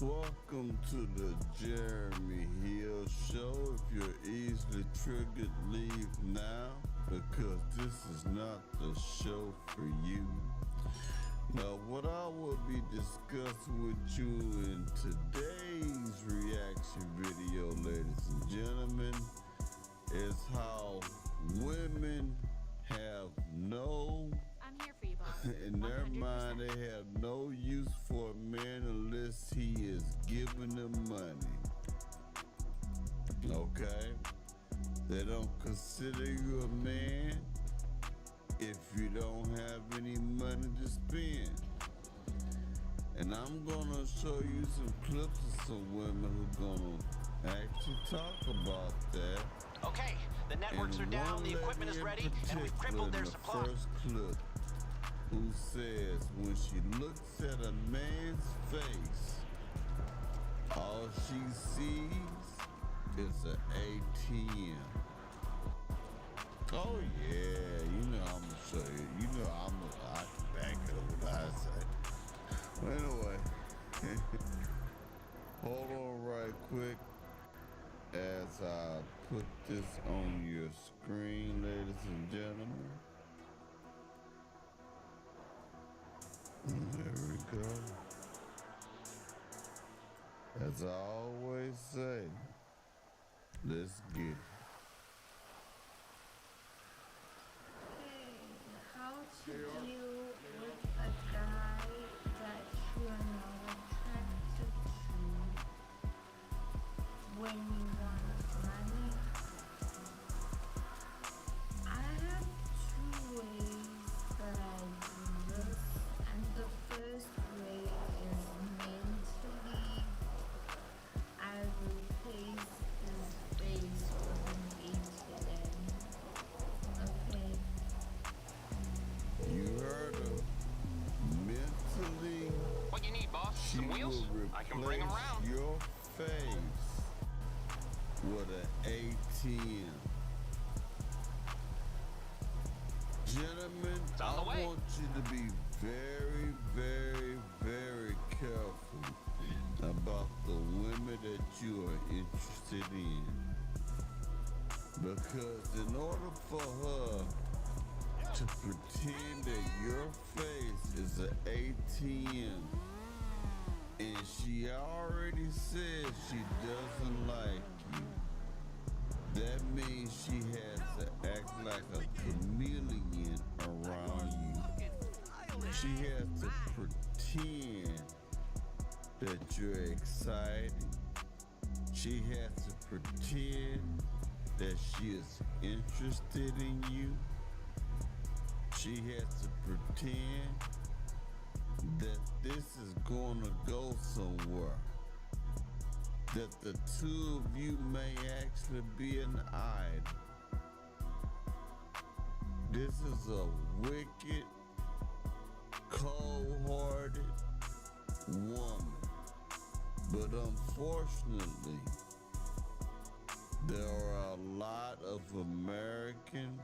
Welcome to the Jeremy Hill Show. If you're easily triggered, leave now, because this is not the show for you. Now, what I will be discussing with you in today's reaction video, ladies and gentlemen, is how women have no, I'm here for you, boss. in their 100%. mind, they have no use for a man unless he is giving them money. Okay? They don't consider you a man if you don't have any money to spend. And I'm gonna show you some clips of some women who gonna actually talk about that. Okay, the networks are down, the equipment is ready, and we've crippled their supply. The first clip, who says when she looks at a man's face, all she sees is an ATM. Oh yeah, you know I'm gonna show you. You know I can back it up with what I say. Well, anyway, hold on right quick as I put this on your screen, ladies and gentlemen. There we go. As I always say, let's get it. How to deal with a guy that you are not attracted to when you want money? I have two ways that I do this, and the first way is mentally. I replace his face with an ATM. Okay. You heard her. Mentally, What you need, boss? she Some wheels? will I can bring them replace around. your face with an ATM. Gentlemen, It's on the I way. want you to be very, very, very careful about the women that you are interested in. Because in order for her to pretend that your face is an ATM, and she already said she doesn't like you, that means she has to act like a chameleon around you. She has to pretend that you're excited. She has to pretend that she is interested in you. She has to pretend that this is going to go somewhere. That the two of you may actually be an item. This is a wicked, cold-hearted woman. But unfortunately, there are a lot of American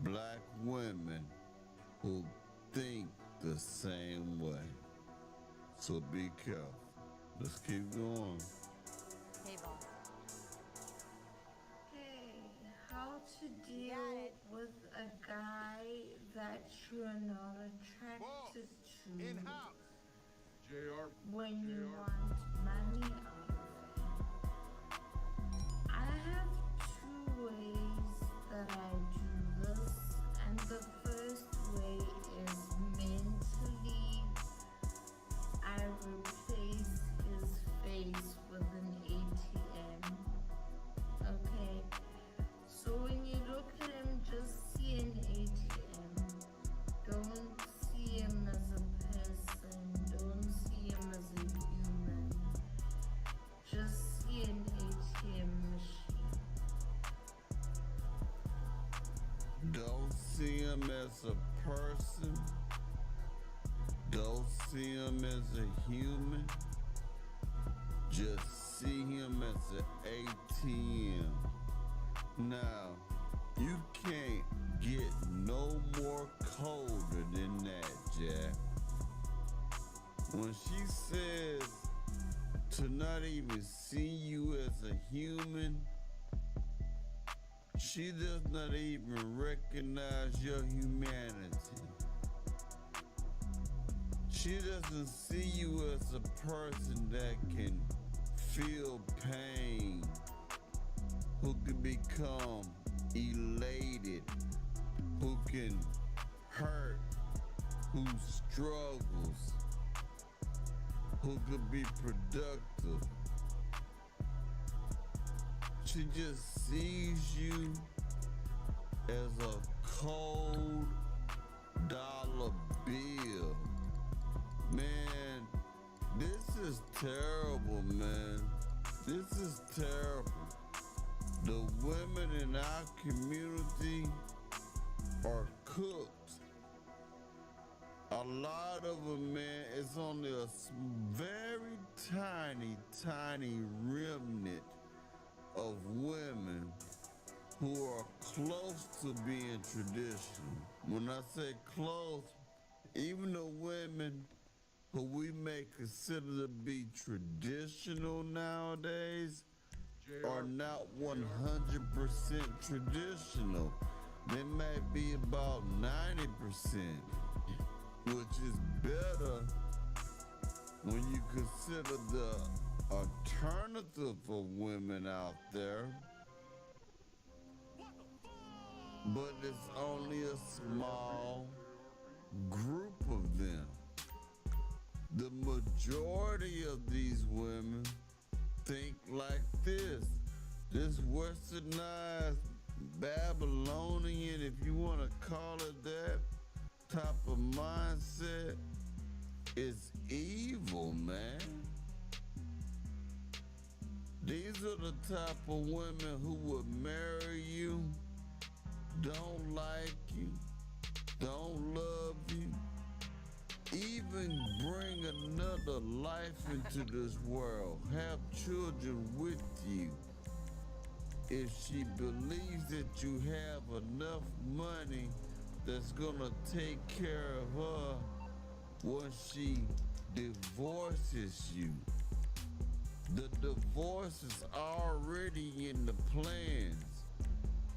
black women who think the same way. So be careful. Let's keep going. Hey, boss. Hey, how to deal with a guy that you're not attracted to In-house. JRB. when you want money out of him? I have two ways that I do this, and the first way is mentally. I replace his face with an ATM. Okay, so when you look at him, just see an ATM. Don't see him as a person. Don't see him as a human. Just see an ATM machine. Don't see him as a person. Don't see him as a human. Just see him as an ATM. Now, you can't get no more colder than that, Jack. When she says to not even see you as a human, she does not even recognize your humanity. She doesn't see you as a person that can feel pain, who can become elated, who can hurt, who struggles, who could be productive. She just sees you as a cold dollar bill. Man, this is terrible, man. This is terrible. The women in our community are cooked. A lot of them, man, it's only a very tiny remnant of women who are close to being traditional. When I say close, even the women who we may consider to be traditional nowadays are not 100% traditional. They may be about 90%, which is better when you consider the alternative of women out there. But it's only a small group of them. The majority of these women think like this westernized Babylonian, if you want to call it that, type of mindset is evil, man. These are the type of women who would marry you, don't like you, don't love you, even bring another life into this world, have children with you, if she believes that you have enough money that's gonna take care of her once she divorces you. The divorce is already in the plans,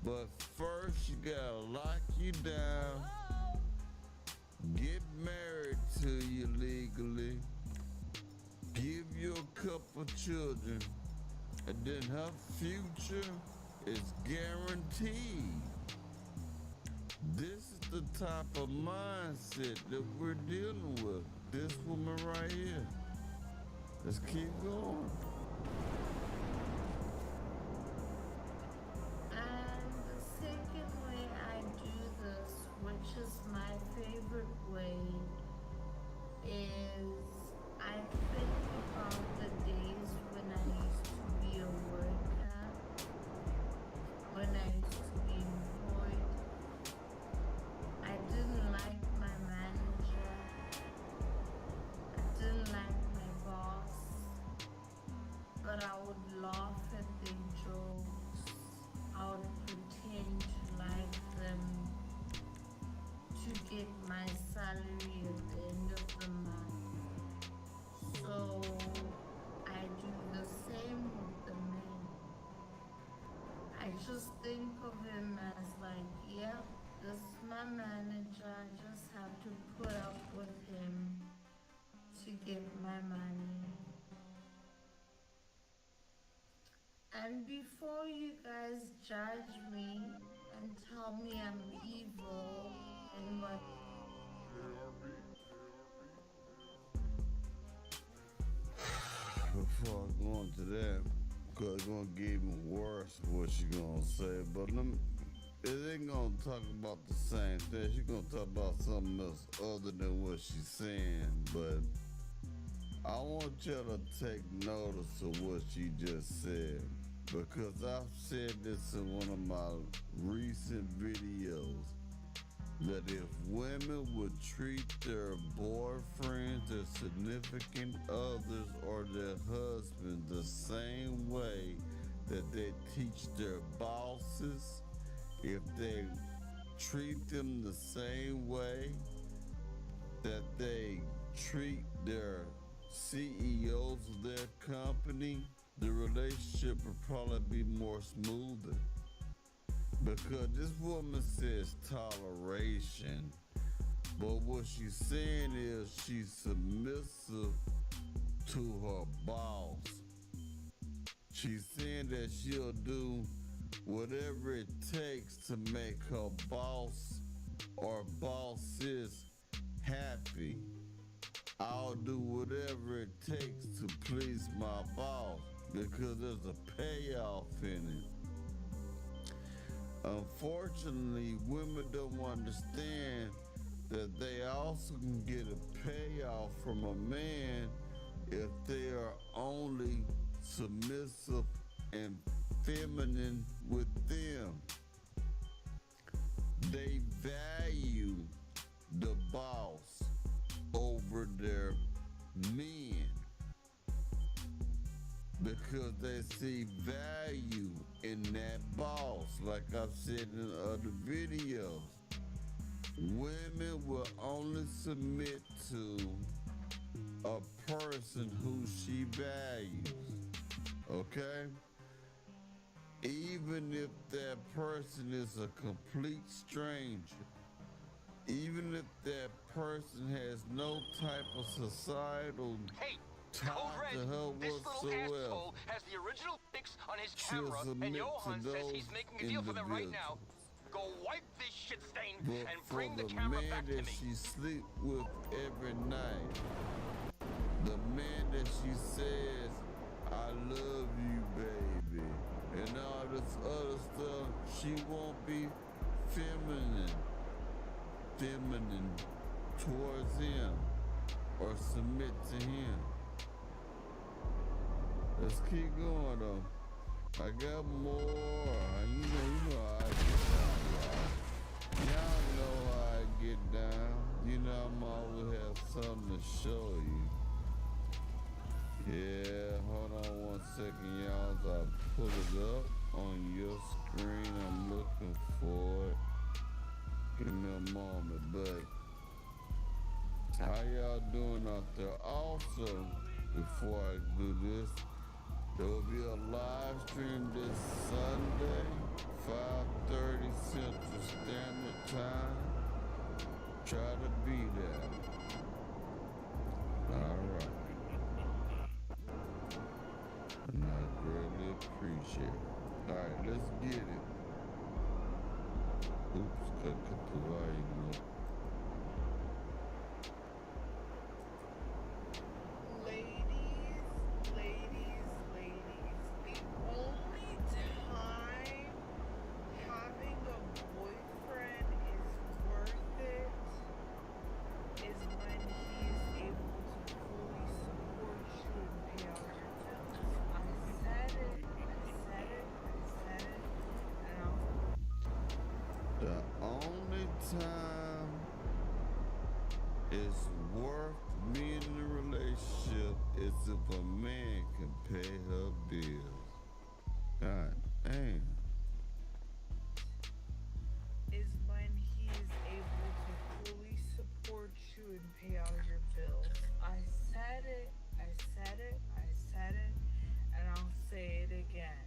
but first you gotta lock you down, get married to you legally, give you a couple children, and then her future is guaranteed. This is the type of mindset that we're dealing with. This woman right here. Let's keep going. And the second way I do this, which is my favorite way, is I think about the days when I used to be a worker, when I used to be employed. I didn't like my manager. I didn't like my boss. But I would laugh at their jokes. I would pretend to like them to get my salary at the end of the month. So I do the same with the men. I just think of him as like, yep, this is my manager. I just have to put up with him to get my money. And before you guys judge me and tell me I'm evil and what, Before I go into that, because it's going to get even worse what she's going to say, but it ain't going to talk about the same thing. She's going to talk about something else other than what she's saying, but I want y'all to take notice of what she just said, because I've said this in one of my recent videos, that if women would treat their boyfriends, their significant others, or their husbands the same way that they teach their bosses, if they treat them the same way that they treat their CEOs of their company, the relationship would probably be more smoother. Because this woman says toleration, but what she's saying is she's submissive to her boss. She's saying that she'll do whatever it takes to make her boss or bosses happy. I'll do whatever it takes to please my boss because there's a payoff in it. Unfortunately, women don't understand that they also can get a payoff from a man if they are only submissive and feminine with them. They value the boss over their men because they see value in that boss. Like I've said in other videos, women will only submit to a person who she values, okay? Even if that person is a complete stranger, even if that person has no type of societal Code tie to Red, her this little whatsoever, asshole has the original pics on his she'll camera, and submit to Johan says those he's making a deal for them right now. individuals. Go wipe this shit stain But and for bring the the camera man back to that me. she sleep with every night, the man that she says, I love you, baby, and all this other stuff, she won't be feminine towards him or submit to him. Let's keep going though. I got more. You know how I get down, y'all. Y'all know how I get down. You know I'm always have something to show you. Yeah, hold on 1 second, y'all. As I pull it up on your screen, I'm looking for it. Give me a moment, but how y'all doing out there? Also, before I do this, there will be a live stream this Sunday, 5:30 Central Standard Time. Try to be there. All right. And I greatly appreciate it. All right, let's get it. Oops, cut the volume up. Ladies, the only time having a boyfriend is worth it is when he is able to fully support you and pay all your bills. I said it, and The only time it's worth being in a relationship is if a man can pay her bills. God damn. is when he is able to fully support you and pay all your bills. I said it, and I'll say it again.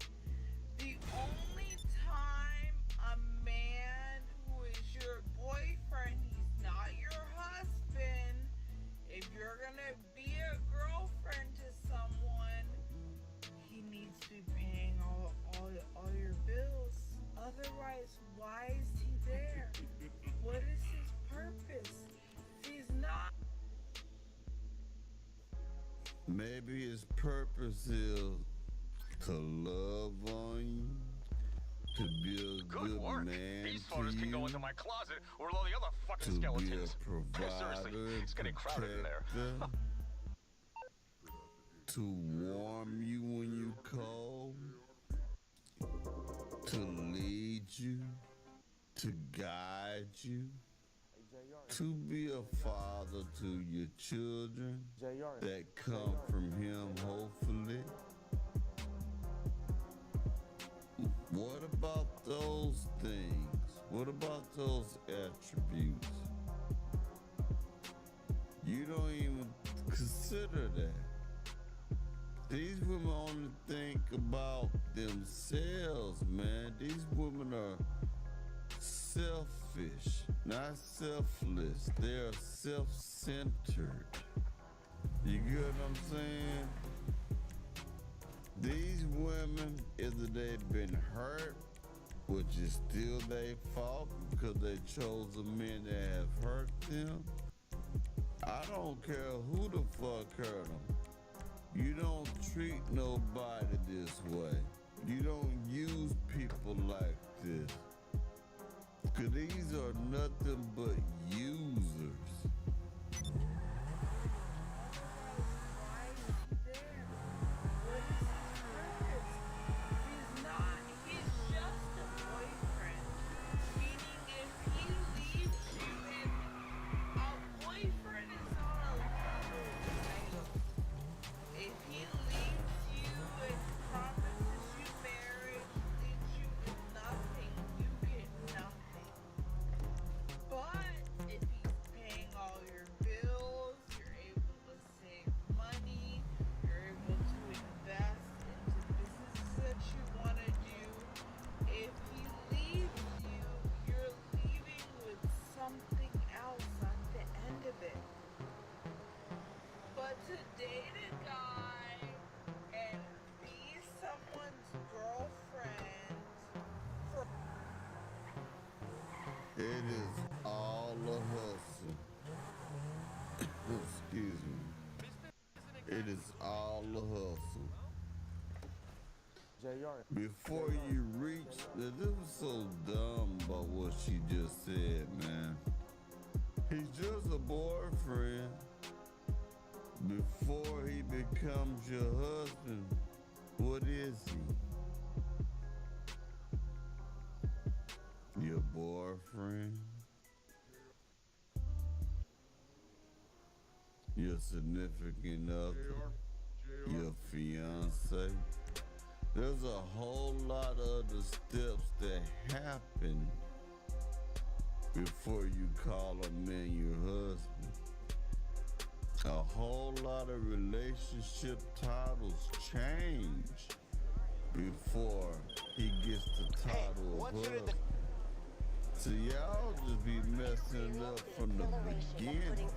The only time a man who is your boyfriend, he's not your husband, if you're gonna be a girlfriend to someone, he needs to be paying all your bills. Otherwise, why is he there? What is his purpose? If he's not. Maybe his purpose is to love on you, to be a Good work. man These to photos can go you, into my closet with all the other fucking to be a skeletons. provider, Seriously, it's getting crowded in there. protector, to warm you when you cold, to lead you, to guide you, to be a father to your children that come from him, hopefully. What about those things? What about those attributes? You don't even consider that. These women only think about themselves, man. These women are selfish, not selfless. They're self-centered. You get what I'm saying? These women, either they've been hurt, which is still their fault because they chose the men that have hurt them. I don't care who the fuck hurt them. You don't treat nobody this way. You don't use people like this. Cause these are nothing but users. It is all a hustle. Excuse me. It is all a hustle. JR. Before you reach, this was so dumb about what she just said, man. He's just a boyfriend. Before he becomes your husband, what is he? Your boyfriend? Your significant other? Your fiance? There's a whole lot of other steps that happen before you call a man your husband. A whole lot of relationship titles change before he gets the title of husband. So y'all just be messing up from the beginning.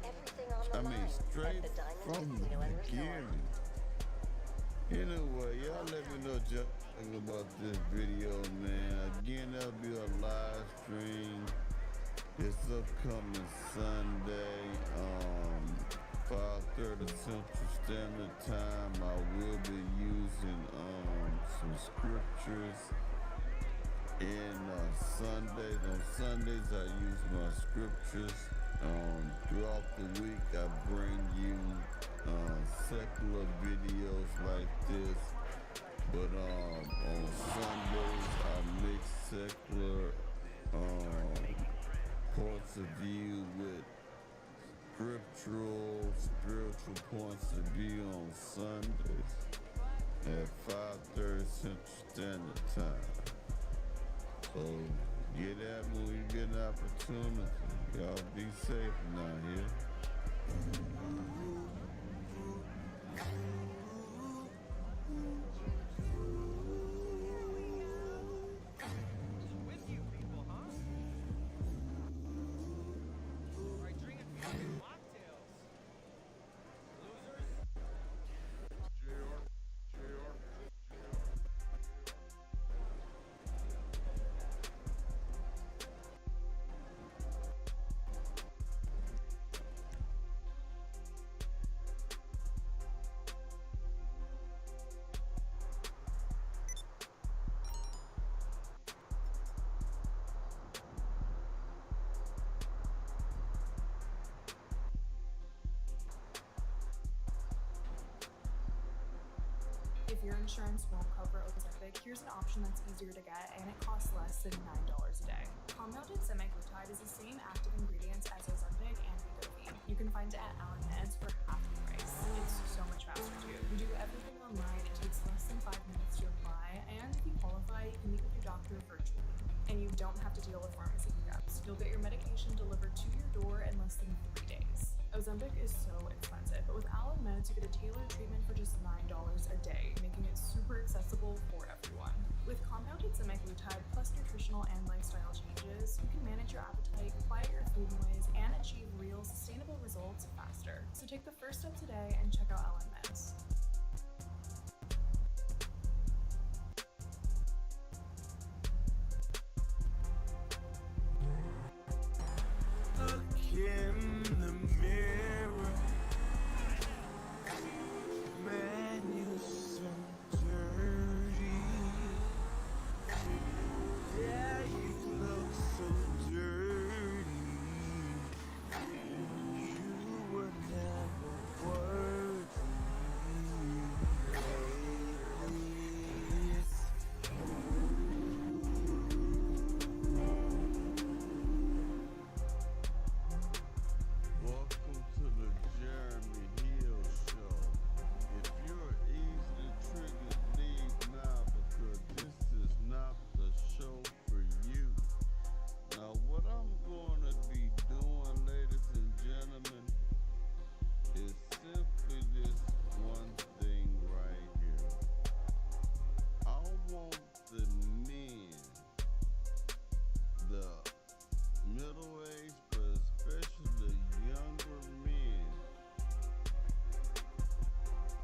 I mean, straight from the beginning. Anyway, y'all let me know what y'all think about this video, man. Again, that'll be a live stream. It's upcoming Sunday, 5:30 Central Standard Time. I will be using some scriptures. And Sundays, on Sundays, I use my scriptures. Throughout the week, I bring you secular videos like this. But on Sundays, I mix secular points of view with spiritual points of view on Sundays at 5:30 Central Standard Time. So get at me when you get an opportunity. Y'all be safe now here. With you people, huh? Alright, drinking fucking mocktails. Losers. JR. If your insurance won't cover Ozempic, here's an option that's easier to get and it costs less than $9 a day. Compounded semaglutide is the same active ingredients as Ozempic and Wegovy. You can find it at Our Meds for half the price. It's so much faster too. We do everything online. It takes less than 5 minutes to apply, and if you qualify, you can meet with your doctor virtually. And you don't have to deal with pharmacy hiccups. You'll get your medication delivered to your door in less than 3 days. Ozempic is so expensive, but with Allen Meds, you get a tailored treatment for just $9 a day, making it super accessible for everyone. With compounded semaglutide plus nutritional and lifestyle changes, you can manage your appetite, quiet your food noise, and achieve real, sustainable results faster. So take the first step today and check out Allen Meds. Look in the mirror, man, you're so dirty. Yeah, you look so dirty. You were never worthy lately. Welcome to the Jeremy Hill Show. If you're easily triggered, leave now because this is not the show for you. Now, what I'm going to be doing, ladies and gentlemen, is simply this one thing right here. I want the men, the middle-aged, but especially the younger men,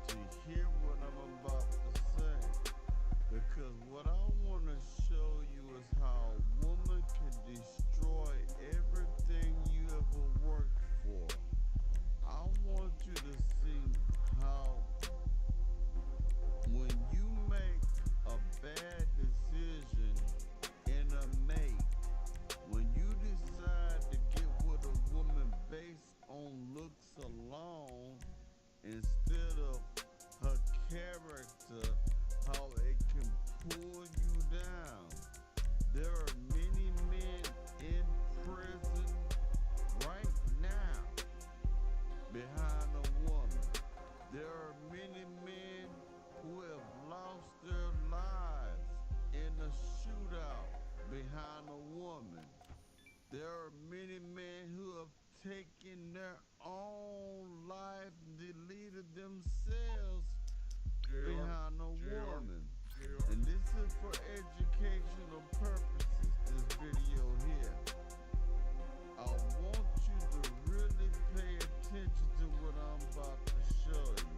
to hear what I'm about to say. Because what I want to show you is how a woman can destroy everything you ever worked for. I want you to see how when you make a bad decision in a mate, when you decide to get with a woman based on looks alone instead of her character, how it can pull you down. There are many men in prison right now behind a woman. There are many men who have lost their lives in a shootout behind a woman. There are many men who have taken their own life, deleted themselves behind a woman. And this is for educational purposes, this video here. I want you to really pay attention to what I'm about to show you.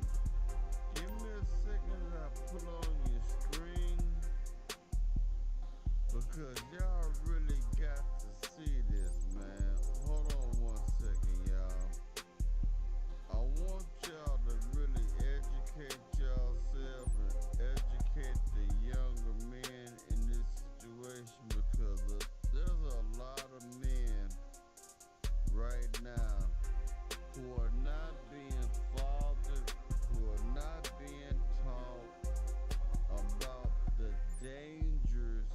Give me a second as I put on your screen, because y'all really got to see this, man. Hold on one second, y'all. I want y'all to really educate yourself and educate the younger men in this situation, because there's a lot of men right now who are not being fathered, who are not being taught about the dangers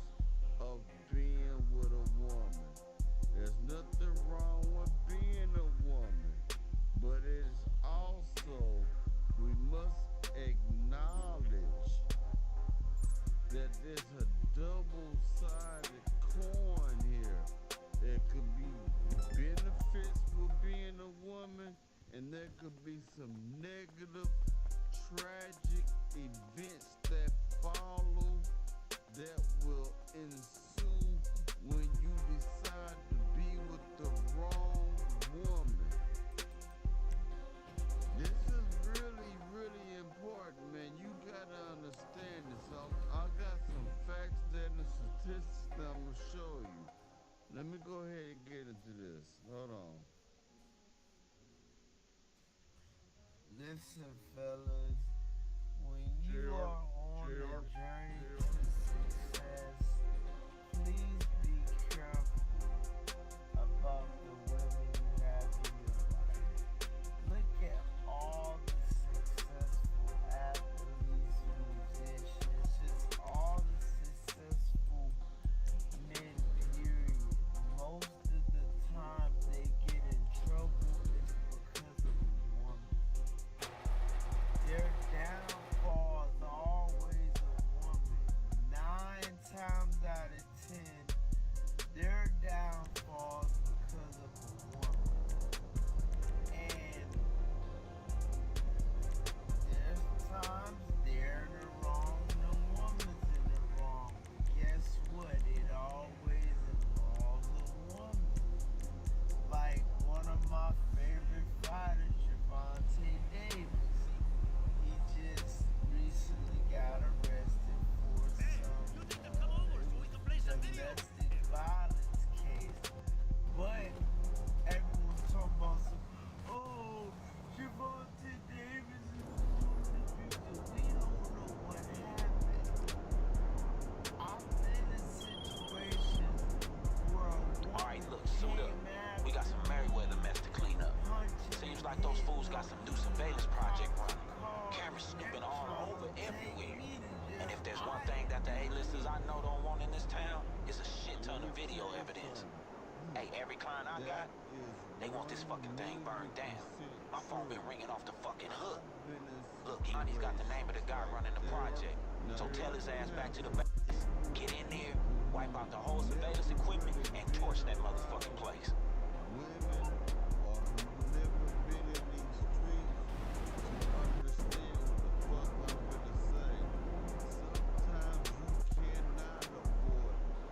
of being with a woman. There's nothing wrong with being a woman, but it is also, we must acknowledge that there's a double-sided coin here. There could be benefits with being a woman, and there could be some negative, tragic events that follow that will ensue when you decide to be with the wrong woman. This is really, really important, man. You gotta understand this. I got some facts there and statistics that I'm gonna show you. Let me go ahead and get into this. Hold on. Listen, fellas, when you are on a journey to success, please be careful about the women you have in your life. Look at all the successful athletes, musicians, just all the successful men, period. Most of the time they get in trouble is because of a woman. Their downfall is always a woman. suit up. We got some Merriweather mess to clean up. Seems like those fools got some new surveillance project running. Cameras snooping all over everywhere. And if there's one thing that the A-listers I know don't want in this town, it's a shit ton of video evidence. Hey, every client I got, they want this fucking thing burned down. My phone been ringing off the fucking hook. Look, Johnny's got the name of the guy running the project. So tell his ass back to the base. Get in there, wipe out the whole surveillance equipment, and torch that motherfucking place. Women or who never been in these streets to understand what the fuck I'm gonna say. Sometimes you cannot avoid it.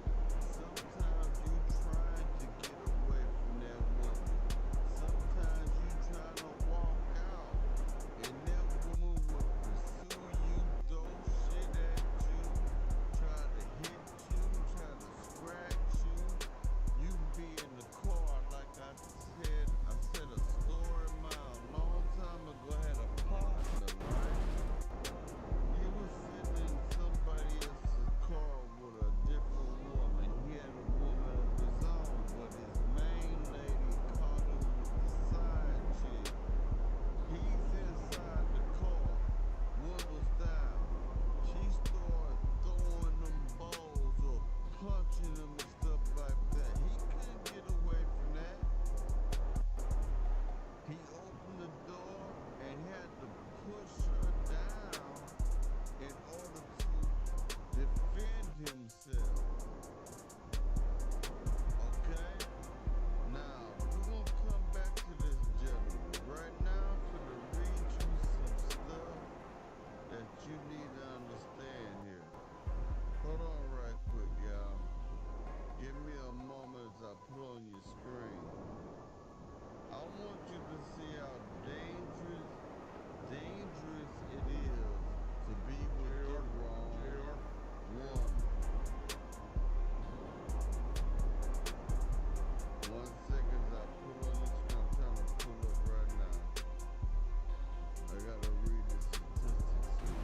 Sometimes you trying to get away from that woman. Sometimes you trying to walk out and that woman will pursue you, throw shit at you, try to hit you, try to scratch you. You be in the car like I said a story mile a long time ago. I had a partner, right? He was sitting in somebody else's car with a different woman. He had a woman of his own, but his main lady caught him with the side chick. He's inside the car. Windows down. She started throwing them balls or punching him and stuff like that. He couldn't get away from that. He opened the door and had to push her down in order to defend himself. Okay? Now, we're gonna come back to this gentleman. Right now, I'm gonna read you some stuff that you need to understand here. Hold on right quick, y'all. Give me a moment as I put on your screen. I want you to see how dangerous it is to be with the wrong woman. 1 second as I pull on the screen. I'm trying to pull up right now. I gotta read the statistics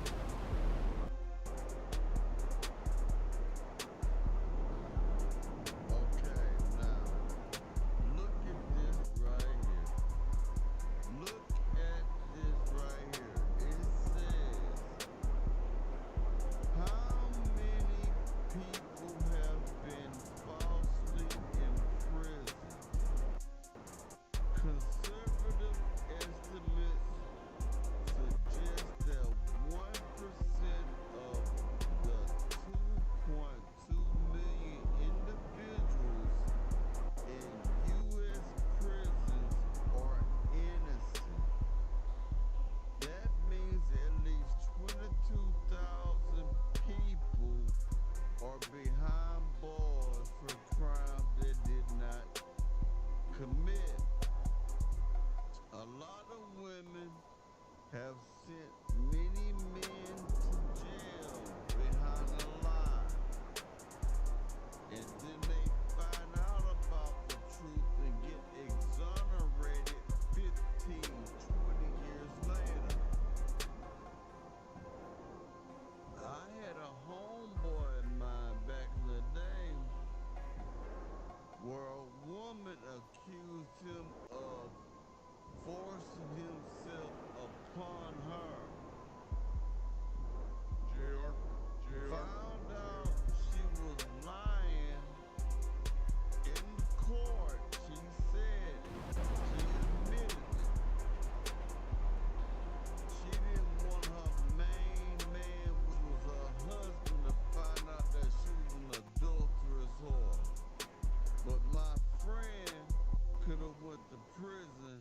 here. Okay, now look at this right here. Look at this right here. It says, how many people have been falsely imprisoned? Conservative estimates suggest that 1% of the 2.2 million individuals in U.S. prisons are innocent. That means at least 22,000 people are behind bars for crimes they did not commit. A lot of women have sent many men to jail behind a lie. And then they find out about the truth and get exonerated 15, 20 years later. I had a homeboy of mine back in the day where a woman accused him of forcing himself upon her. Found out she was lying in court. She said it. She admitted it. She didn't want her main man, which was her husband, to find out that she was an adulterous whore. But my friend could have went to prison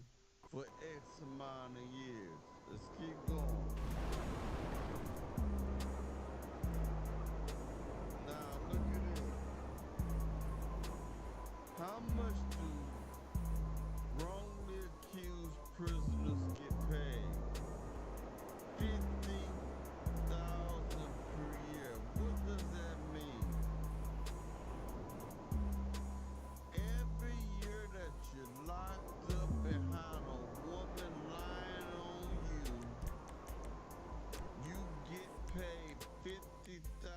for X amount of years. Let's keep going. Now look at this. How much do wrongly accused prisoners get paid? 50,000 per year. What does that mean? Every year that you're locked up behind a woman lying on you, you get paid $50,000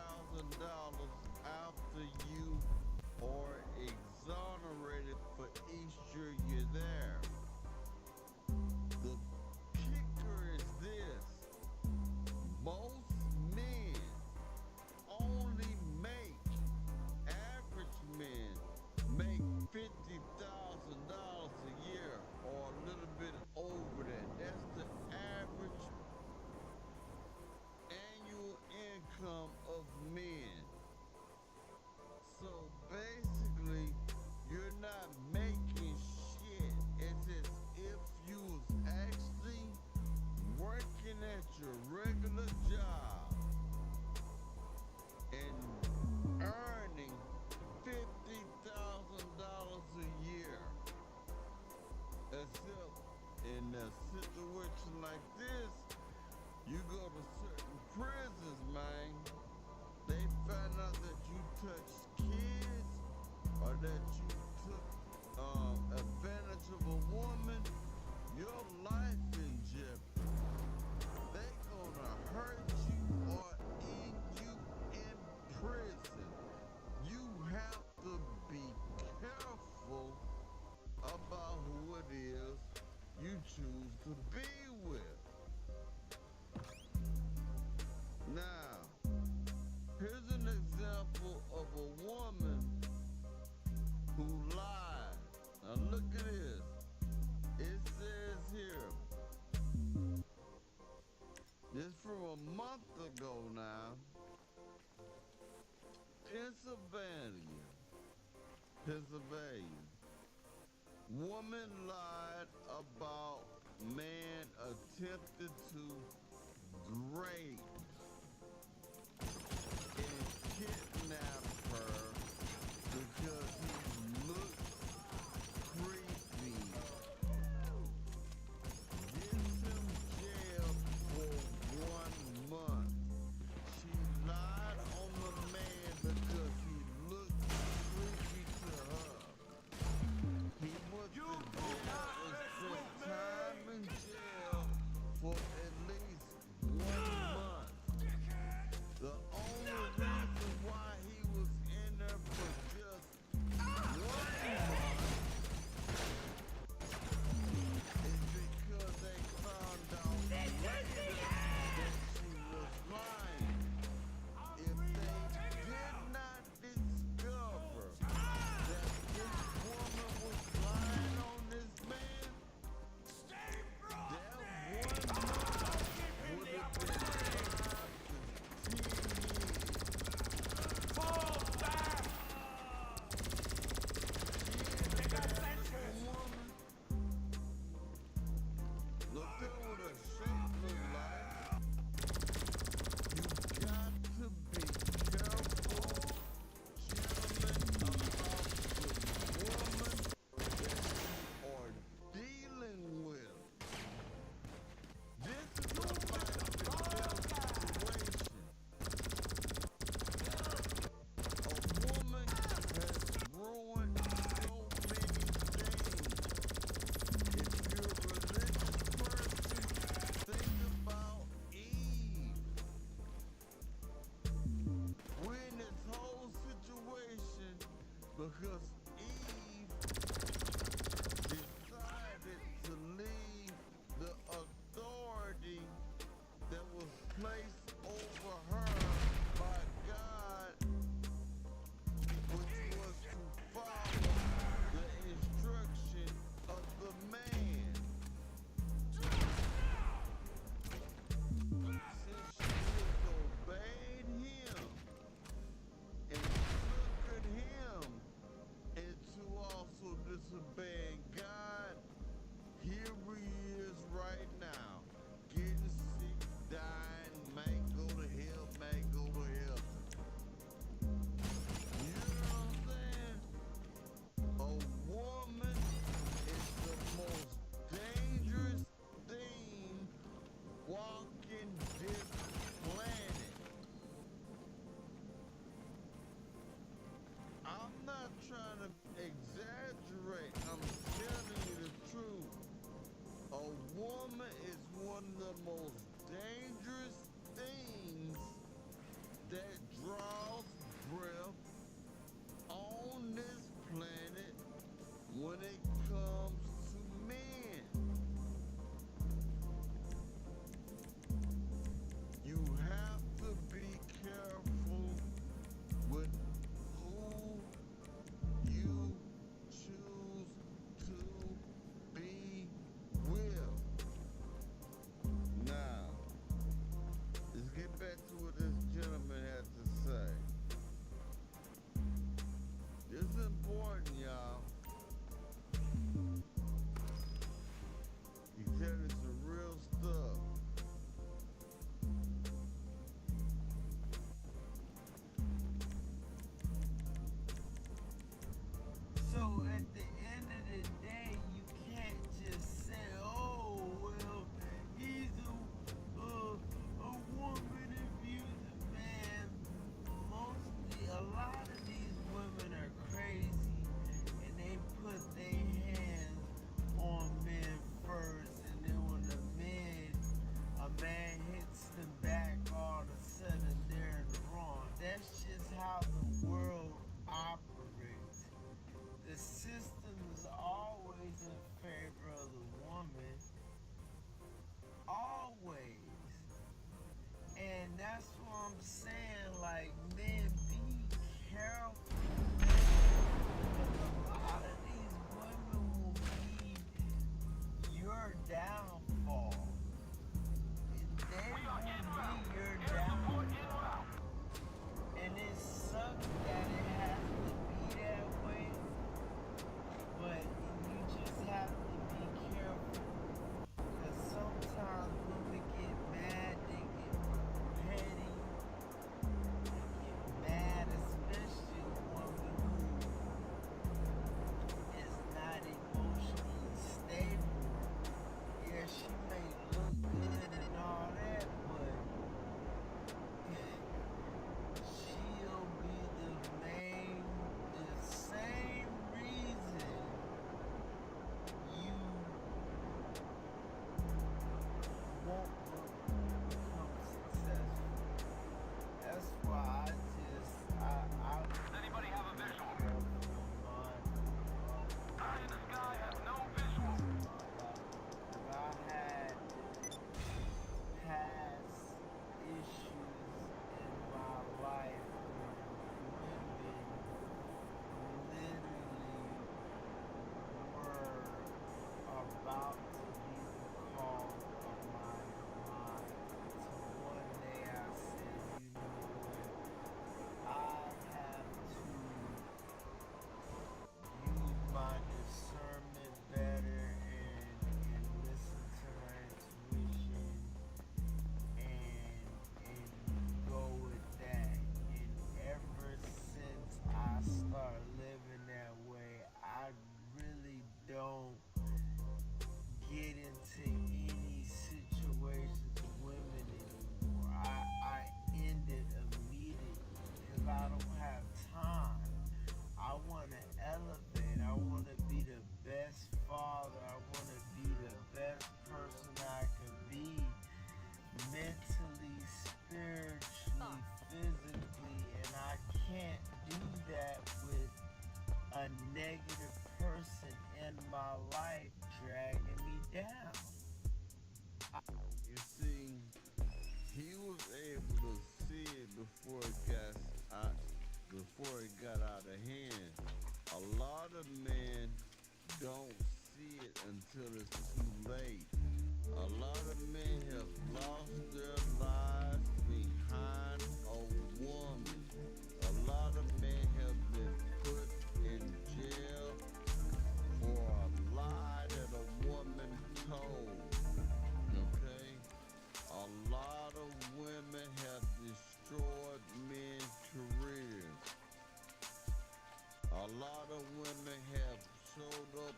after you are exonerated for situation like this, you go to certain prisons, man. They find out that you touched kids or that you took advantage of a woman, your life in jeopardy. They gonna hurt you or end you in prison. You have to be careful about who it is you choose to be with. Now, here's an example of a woman who lied. Now look at this. It says here, this from a month ago now, Pennsylvania. Woman lied about man attempted to rape and kidnap her because he looked creepy. Gets him jailed for 1 month. She lied on the man because he looked creepy to her. He went to jail and spent time in jail for at least 1 month. The only reason why he was in there for just 1 month is because they found out later that she was lying. If they did not discover that this woman was lying on this man, that 1 month would have been 5 to 10 years. Fall back! Woman, look at what her shape look like. You got to be careful, gentlemen, about the woman that you are dealing with. This is a life and death situation. A woman has ruined so many things. If you're a religious person, think about Eve. We're in this whole situation because Eve decided to leave the authority that was placed over her by God, which was to follow the instruction of the man. Since she disobeyed him and suckered him into also disobeying God, here he is right now, getting sick, dying, may go to hell, may go to hell. You know what I'm saying? A woman is the most dangerous thing walking this planet. I'm not trying to exaggerate. I'm telling you the truth. A woman is one of the most dangerous things that draws breath on this planet when it comes to men. You have to be careful with who you choose to be with. Now, let's get back to what this gentleman had to say. This is important, y'all. don't get into any situations with women anymore. I end it immediately because I don't have time. I want to elevate. I want to be the best father. I want to be the best person I can be, mentally, spiritually, physically, and I can't do that with a negative person in my life dragging me down. You see, he was able to see it before it got out of hand. A lot of men don't see it until it's too late. A lot of men have lost their lives behind a woman. A lot of men have been put in jail for a lie that a woman told. Okay? A lot of women have destroyed men's careers. A lot of women have showed up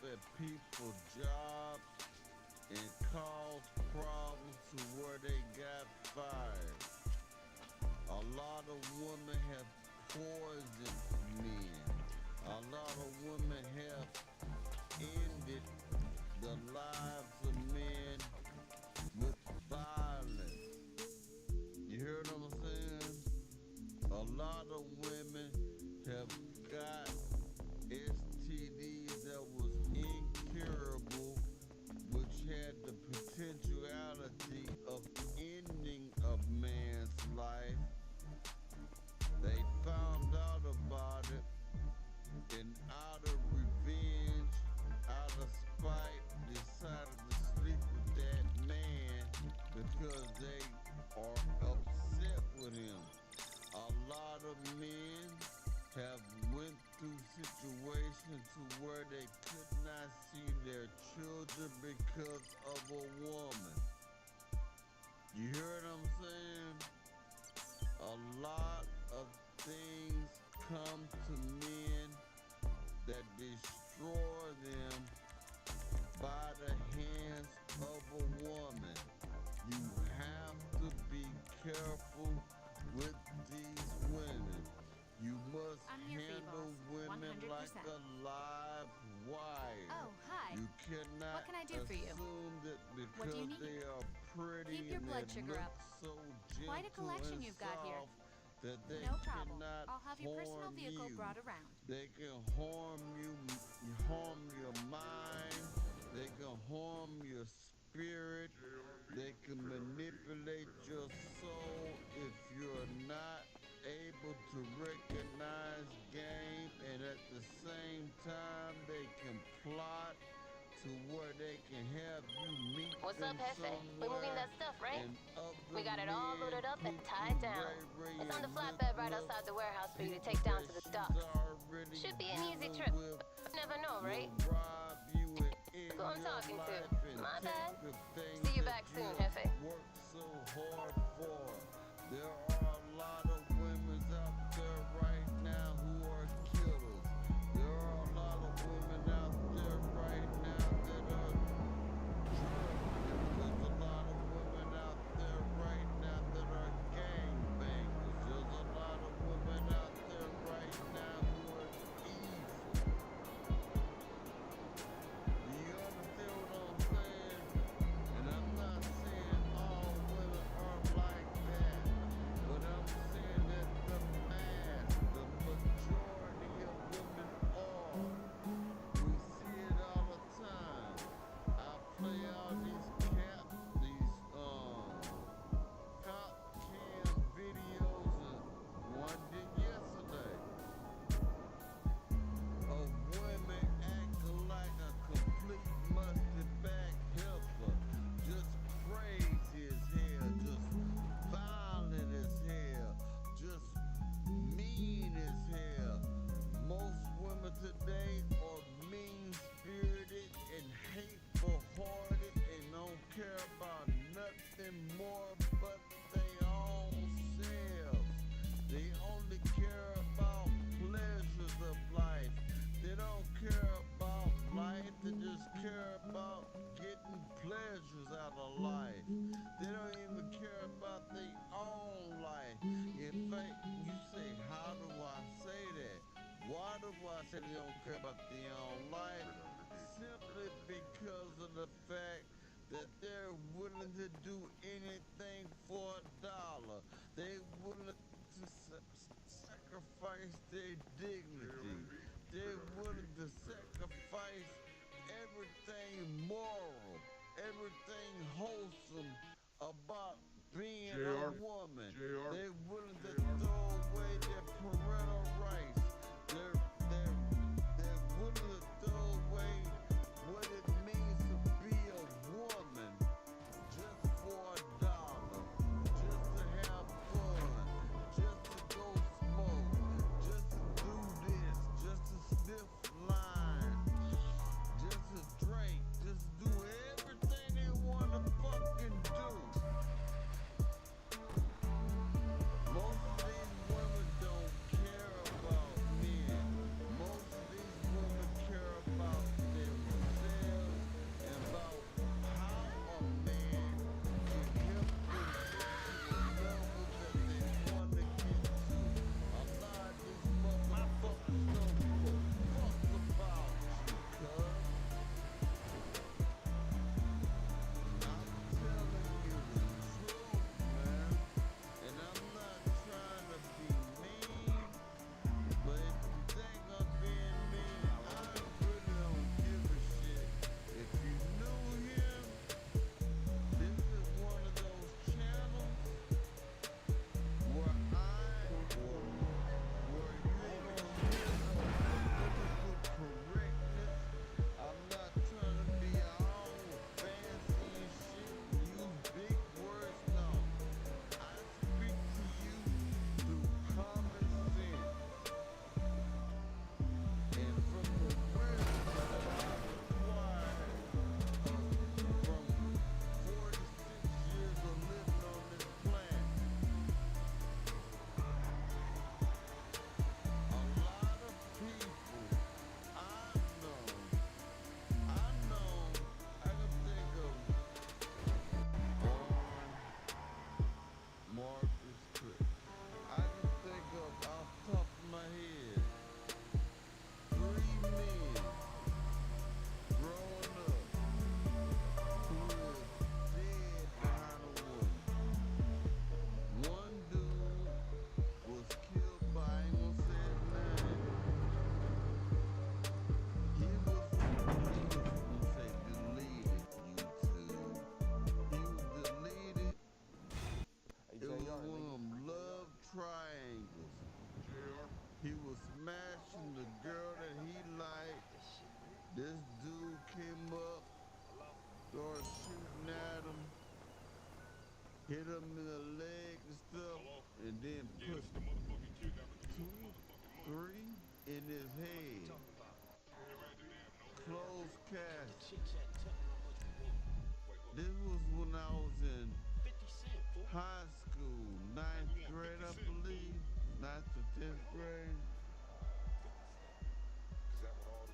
at people's jobs and caused problems to where they got fired. A lot of women have poisoned men. A lot of women have ended the lives of men with violence. You hear what I'm saying? A lot of women have got STDs that was incurable, which had the potentiality of ending a man's life. They found out about it, and out of revenge, out of spite, decided to sleep with that man because they are upset with him. A lot of men have went through situations to where they could not see their children because of a woman. You hear what I'm saying? A lot of things come to men that destroy them by the hands of a woman. You have to be careful with these women. You must I'm here for you, handle boss. women 100%. like a live wire. Oh, hi. You cannot What can I do for you? assume that What do you because need? they are pretty Keep your and blood they sugar look up. so gentle Quite a collection and you've got here. soft that they No problem. cannot I'll have your personal harm vehicle you. brought around. They can harm you, harm your mind. They can harm your spirit. They can manipulate your soul if you're not able to recognize game, and at the same time they can plot to where they can have you meet What's them up, Hefe? We moving that stuff, right? and We got it all loaded up and put tied you down. Ray It's on the and flatbed right look, outside the warehouse for you to people take down that to the she's stocks. already Should be an easy dealing trip. with Never know, right? will rob you and end Who I'm your talking to? life and My take bad. the things See you that back soon, you Hefe. worked so hard for. There are a lot of women out there right now who are killers. There are a lot of women out there right now that are drug dealers. There's a lot of women out there right now that are gangbangers. There's a lot of women out there right now who are evil. Do you understand what I'm saying? And I'm not saying all women are like that, but I'm saying that the mass, say they don't care about their own life simply because of the fact that they're willing to do anything for $1. They're willing to sacrifice their dignity. They're willing to sacrifice everything moral, everything wholesome about being a woman. They're willing to throw away their parental rights. They're willing to throw away what it means to be a woman just for $1, just to have fun, just to go smoke, just to do this, just to sniff lines, just to drink, just do everything they want to fucking do. Most of these women don't care about men. Most of these women care about themselves and about how a man can help them get to a level that they want to get to. A lot of these motherfuckers don't give a fuck about you, cuz. I'm telling you the truth, man. And I'm not trying to be mean, but if you think I'm being mean, I really don't give a shit. If you knew him, this is one of those channels where where you ain't gonna hear no political correctness. I'm not trying to be all fancy and shit and use big words, no. I speak to you through common sense. And from the wisdom that I've acquired from 46 years of living on this planet, a lot of people I can think of Warren, Marcus, Chris. I can think of off the top of my head 3 men growing up who is dead behind a woman. One dude was killed by, I ain't gonna say his name. He was gonna say deleted, YouTube. He was deleted. It was one of them love triangles. He was smashing the girl that he liked. This dude came up, started shooting at him, hit him in the leg and stuff, and then put 2, 3 in his head. Closed casket. This was when I was in high school, 9th grade, I believe, 9th or 10th grade.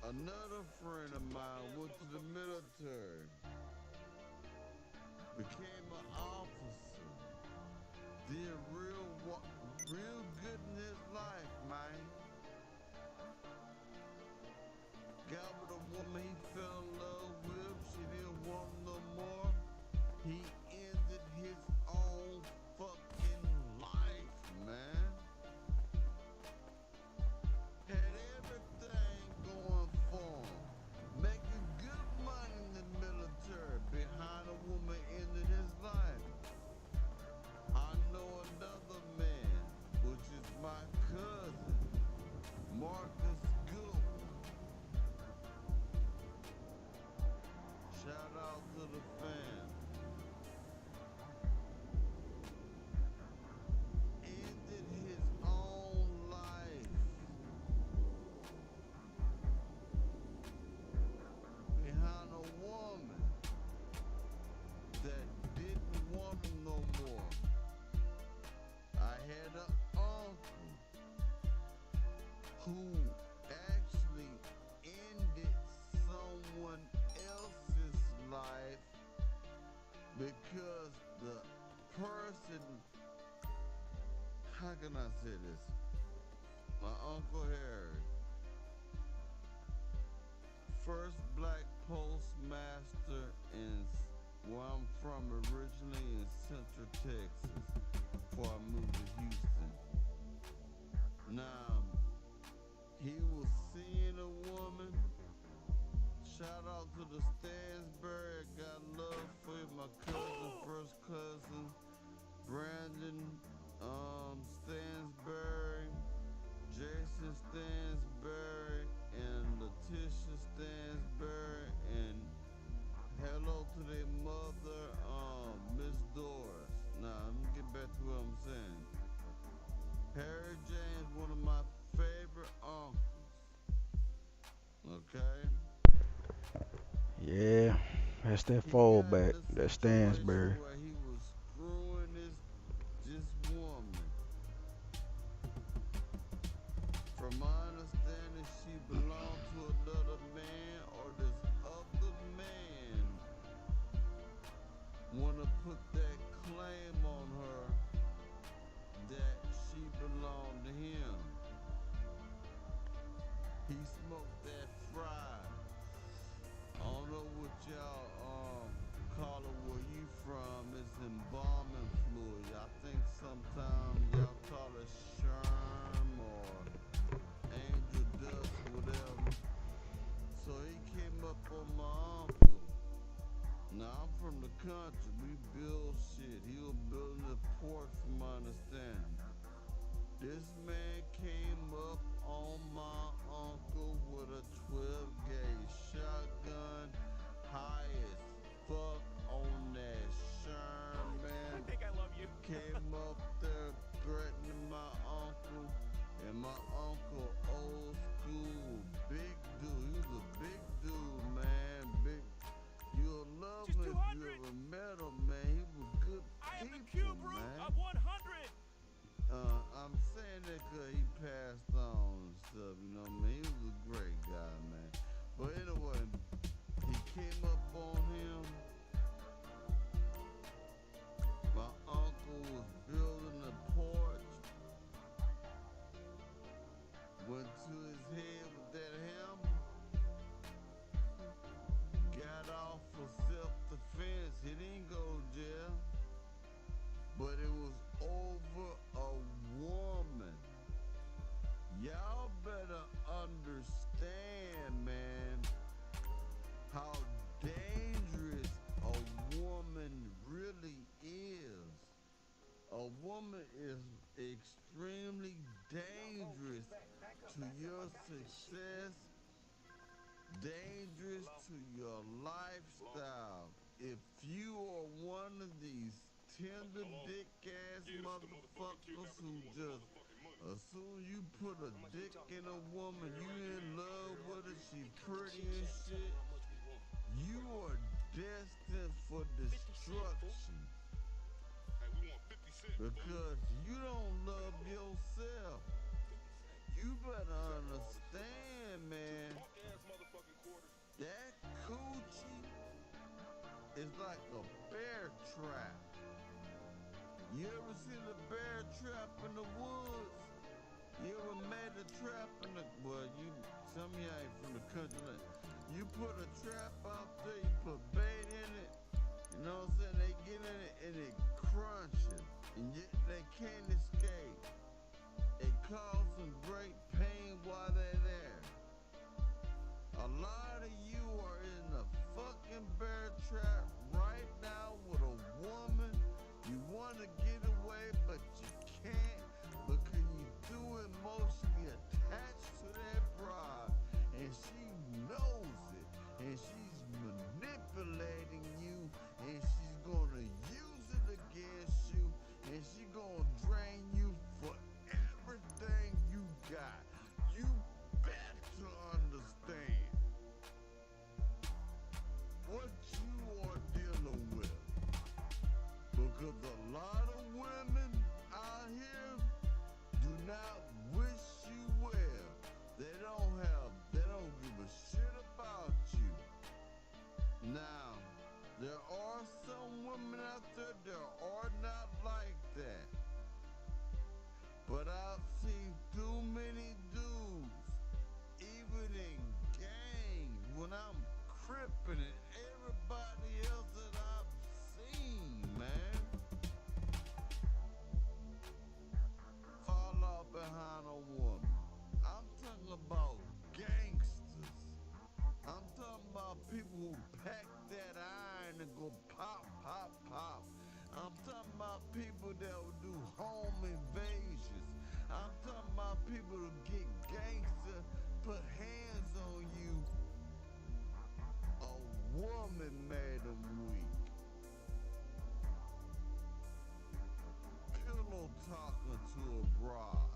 Another friend of mine went to the military, became an officer, did real good in his life, man. Got with a woman he fell in love with, she didn't want him no more. He ended his own fucking life, man. Had everything going for him. Making good money in the military. Behind a woman ended his life. I know another man, which is my cousin, Marcus Good. Shout out to the fam. Ended his own life behind a woman that didn't want him no more. I had an uncle who actually ended someone else's life because the person, how can I say this? My Uncle Harry, first black postmaster in where I'm from originally in Central Texas before I moved to Houston. Now, he was seeing a woman. Shout out to the Stansbury. I got love for you, my cousin, first cousin, Brandon Stansbury, Jason Stansbury, and Letitia Stansbury, and hello to their mother, Miss Doris. Now, let me get back to what I'm saying. Harry James, one of my favorite uncles. Okay? Yeah, that's that He got in fallback, a that situation Stansbury. where he was screwing this woman. From my understanding, she belonged to another man, or this other man wanna put that claim on her that she belonged to him. He smoked that fry. I don't know what y'all call it where you from. It's embalming fluid. I think sometimes y'all call it sherm or angel dust, whatever. So he came up on my uncle. Now I'm from the country. We build shit. He was building a port from my understanding. This man came up on my uncle with a 12-gauge shotgun, high as fuck on that Sherman. I think I love you. Came up there threatening my uncle, and my uncle old school, big dude. He was a big dude, man. Big. You'll love him if you ever met him, man. He was good people, I am the cube root of 100. I'm saying that because he passed on and stuff, you know what I mean? He was a great guy, man. But anyway, he came up on him. My uncle was building a porch. Went to his head with that hammer. Got off for self-defense. He didn't go to jail. But it was over a woman. Y'all better understand, man, how dangerous a woman really is. A woman is extremely dangerous to your success, dangerous to your lifestyle. If you are one of these tender dick ass motherfuckers who just, as soon you put a dick in a woman, you in love with her, she pretty and shit, you are destined for destruction. Because you don't love yourself. You better understand, man, that coochie is like a bear trap. You ever seen a bear trap in the woods? You ever made a trap in the, well, some of y'all ain't from the country. Like, you put a trap out there, you put bait in it, you know what I'm saying? They get in it and it crunches, and yet they can't escape. It causes them great pain while they're there. A lot of you are in a fucking bear trap right now with a woman. You want to get away, but you can't because you're too emotionally attached to that bride, and she knows it, and she's manipulating you, and she's gonna use it against you, and she's gonna drain you for everything you got. You better understand what you are dealing with. Because a lot of women out here do not wish you well. They don't give a shit about you. Now, there are some women out there that are not like that. But I've seen too many dudes, even in gangs. When I happened to everybody else that I've seen, man. Fall off behind a woman. I'm talking about gangsters. I'm talking about people who pack that iron and go pop, pop, pop. I'm talking about people that will do home invasions. I'm talking about people who get gangster, put hands on you. A woman made them weak. Pillow talking to a broad.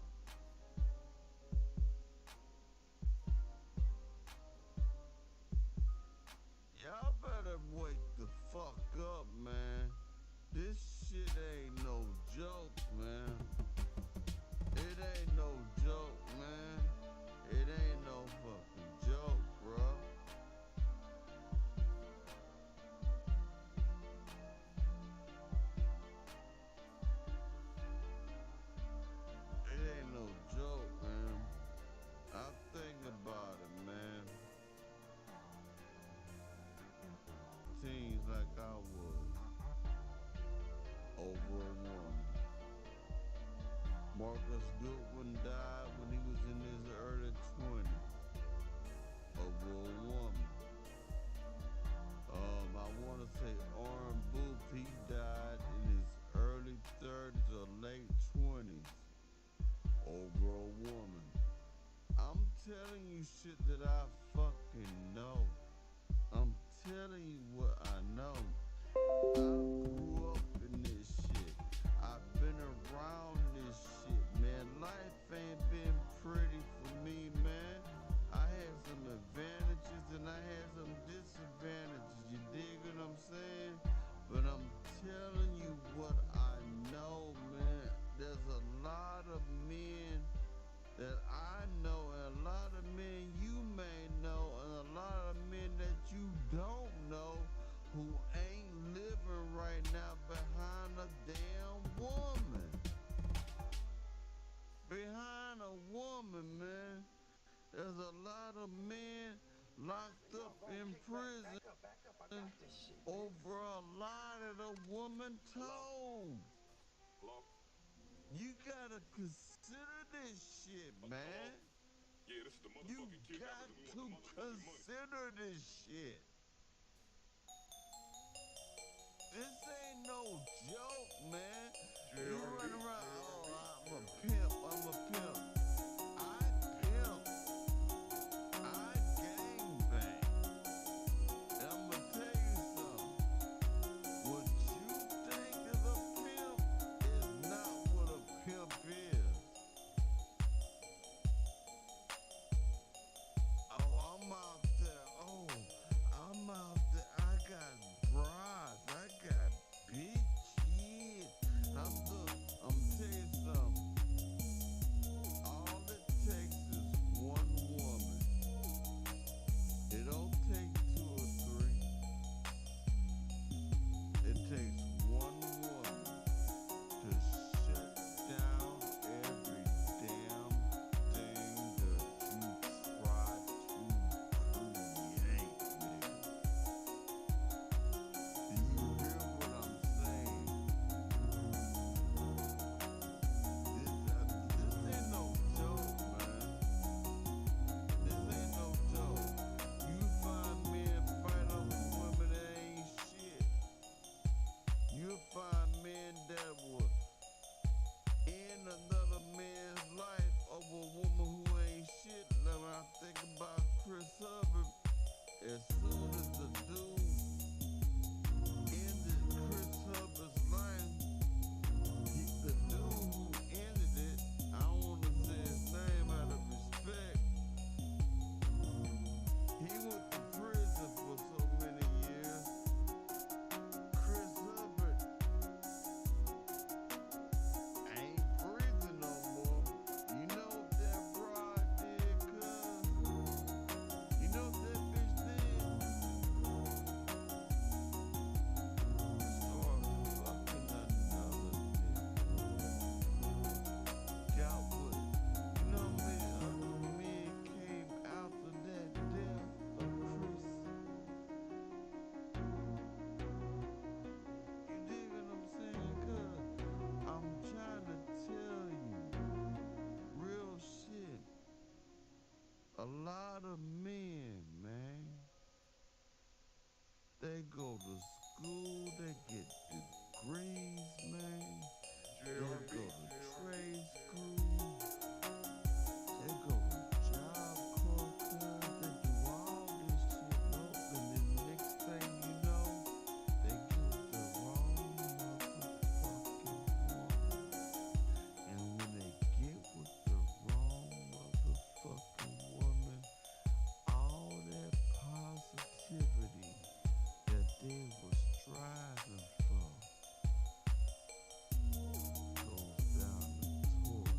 Y'all better wake the fuck up, man. This shit ain't no joke, man. It ain't no joke, man. It ain't no fucking joke, bro. It ain't no joke, man. I think about it, man. Teens like I was over a woman. Marcus Goodwin died when he was in his early 20s over a woman. I want to say Orrin Booth, he died in his early 30s or late 20s over a woman. I'm telling you shit that I fucking know. I'm telling you what I know. I grew up in this shit. I've been around this shit, man. Life ain't been pretty for me, man. I had some advantages and I had some disadvantages. You dig what I'm saying? But I'm telling you what I know, man. There's a lot of men that I know, and a lot of men you may know, and a lot of men that you don't know who ain't living right now behind a damn woman. Behind a woman, man. There's a lot of men locked up in prison over a lie that a woman told. You gotta consider this shit, man. Yeah, this is the You motherfucking got kidnappers. to consider this shit. This ain't no joke, man. You run around, oh, I'm a pimp, I'm a pimp. I pimp. I gangbang. And I'ma tell you something. What you think is a pimp is not what a pimp is. Oh, I'm out there. Oh, I'm out there. I got brides. I got big kids. I'm tell you something. All it takes is one woman. It don't take two or three. It takes one woman to shut down every damn thing that you try to create, nigga. Do you hear what I'm saying? This ain't no joke, man. This ain't no joke. You find men fight over women that ain't shit. You'll find men that will end another man's life over a woman who ain't shit. Like when I think about Chris Hubbard, as soon as the dude ended Chris Hubbard's life, the dude who ended it, I don't want to say his name out of respect, he went to prison for so many years. Chris Hubbard ain't prison no more. You know what that broad did, cuz? You know what that bitch did? A lot of men, man, they go to school, they get degrees, man. They go to trade school, they go to job corps, they do all this shit, look, and then the next thing you know, they get the wrong motherfucking woman. And when they get with the wrong motherfucking woman, all that positivity that they was striving for goes down the toilet.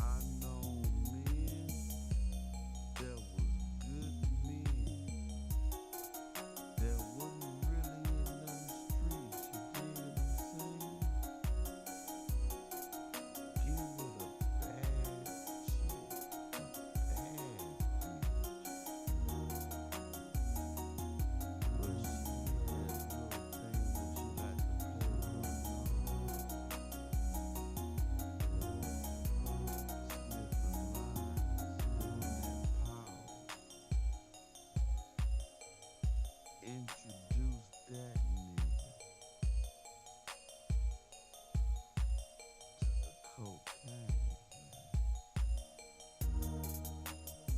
I know men that was good men that wasn't really in them streets, you dig what I'm saying? Get with a bad chick, a bad bitch. But she had a little thing where she like to play with her nose, sniffing lines, doing that power. Introduce that nigga to the cocaine, man. He gets on that shit.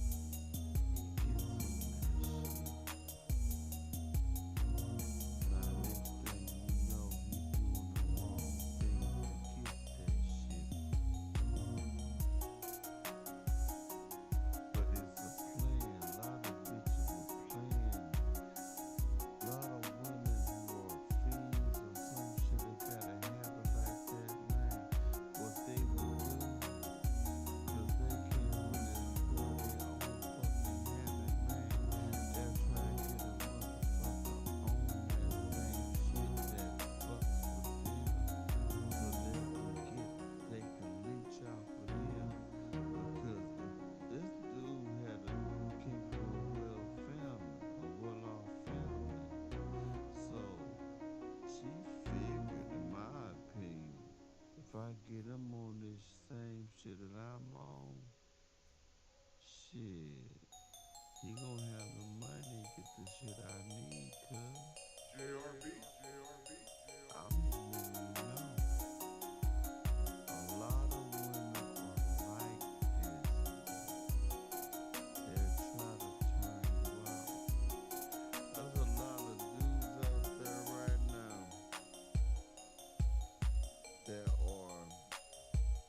Now next thing you know, he doing the wrong thing to get that shit. But it's a plan. A lot of bitches are playing. A lot of women who are fiends or some shit that got a habit like that, man. What they would do, cause they can't really enjoy their own fucking habit, man. They'll try to get a motherfucker on that same shit that fucks with them, so they can leech off of them. Because this dude came from a well-off family. So she figured, in my opinion, if I get him on this same shit that I'm on, shit, he gonna have the money to get the shit I need, cuz. JRB. I'm letting you know. A lot of women are like this. They'll try to turn you out. There's a lot of dudes out there right now that are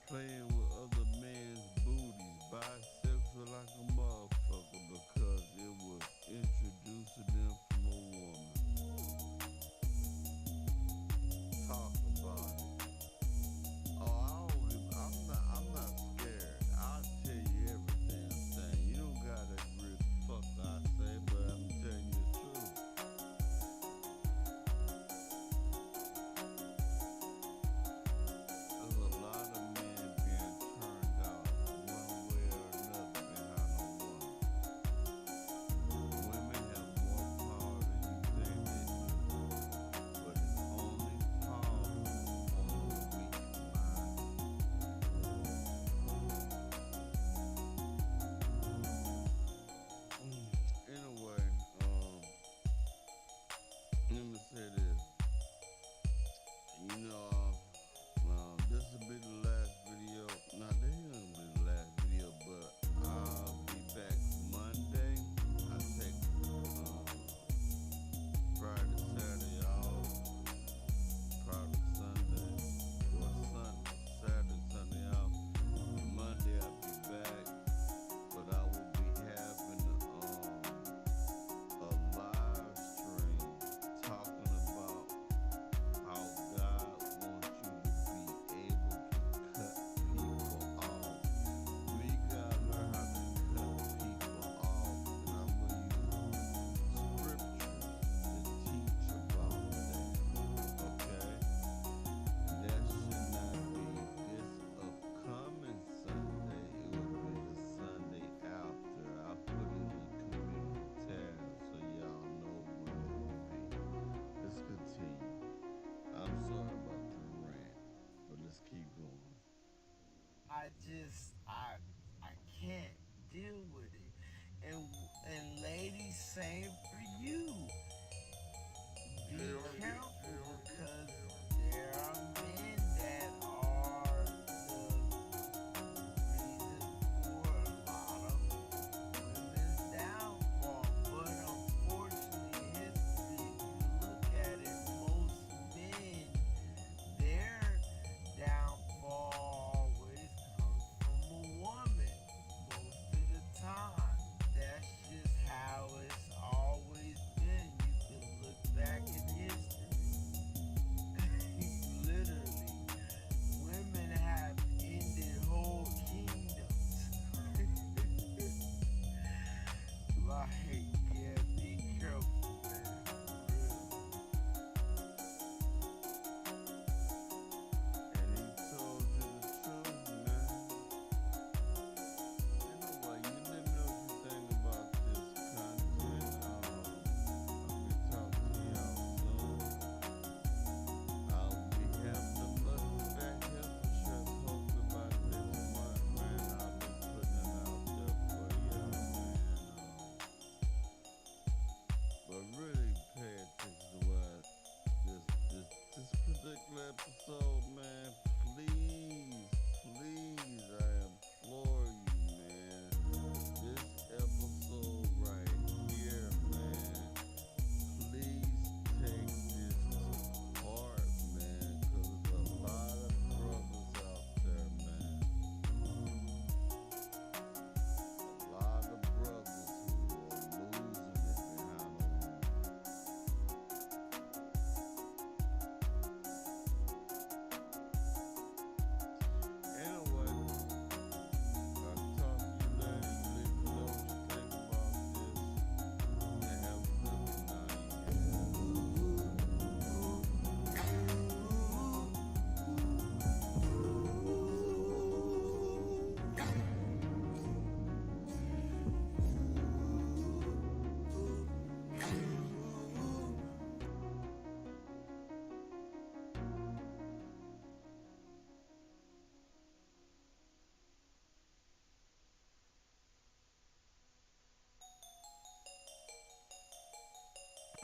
playing with other men's booties, bisexual like a motherfucker, because it was introducing them from a woman. I can't deal with it. And ladies, same for you. Be careful because there are men that are the reason for a lot of women's downfall. But unfortunately, history, if you look at it, most men, their downfall always comes from a woman. Most of the time. That's just how it's always been. You can look back in history. Literally, women have ended whole kingdoms. Like, yeah, be careful, man. And he told you the truth, man. Anyway, you let me know what you think about this content. I'll be talking to y'all soon. I'll be having the lucky back health insurance hopefully by next month, man. I'll be putting it out there for y'all, man. But really pay attention to what this particular episode, man. Please, I implore you, man. This episode right here, man. Please take this to heart, man, because there's a lot of brothers out there, man. A lot of brothers who are losing it behind the woman. Anyway, I'll talk to you later. You let me know what you think about this. And have a good one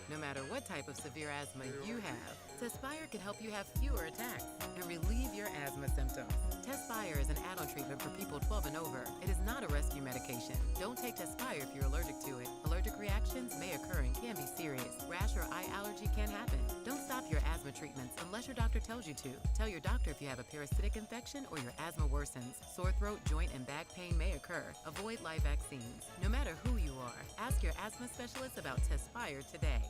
No matter what type of severe asthma you have, Tespire can help you have fewer attacks and relieve your asthma symptoms. Tespire is an add-on treatment for people 12 and over. It is not a rescue medication. Don't take Tespire if you're allergic to it. Allergic reactions may occur and can be serious. Rash or eye allergy can happen. Don't stop your asthma treatments unless your doctor tells you to. Tell your doctor if you have a parasitic infection or your asthma worsens. Sore throat, joint, and back pain may occur. Avoid live vaccines. No matter who you are, ask your asthma specialist about Tespire today.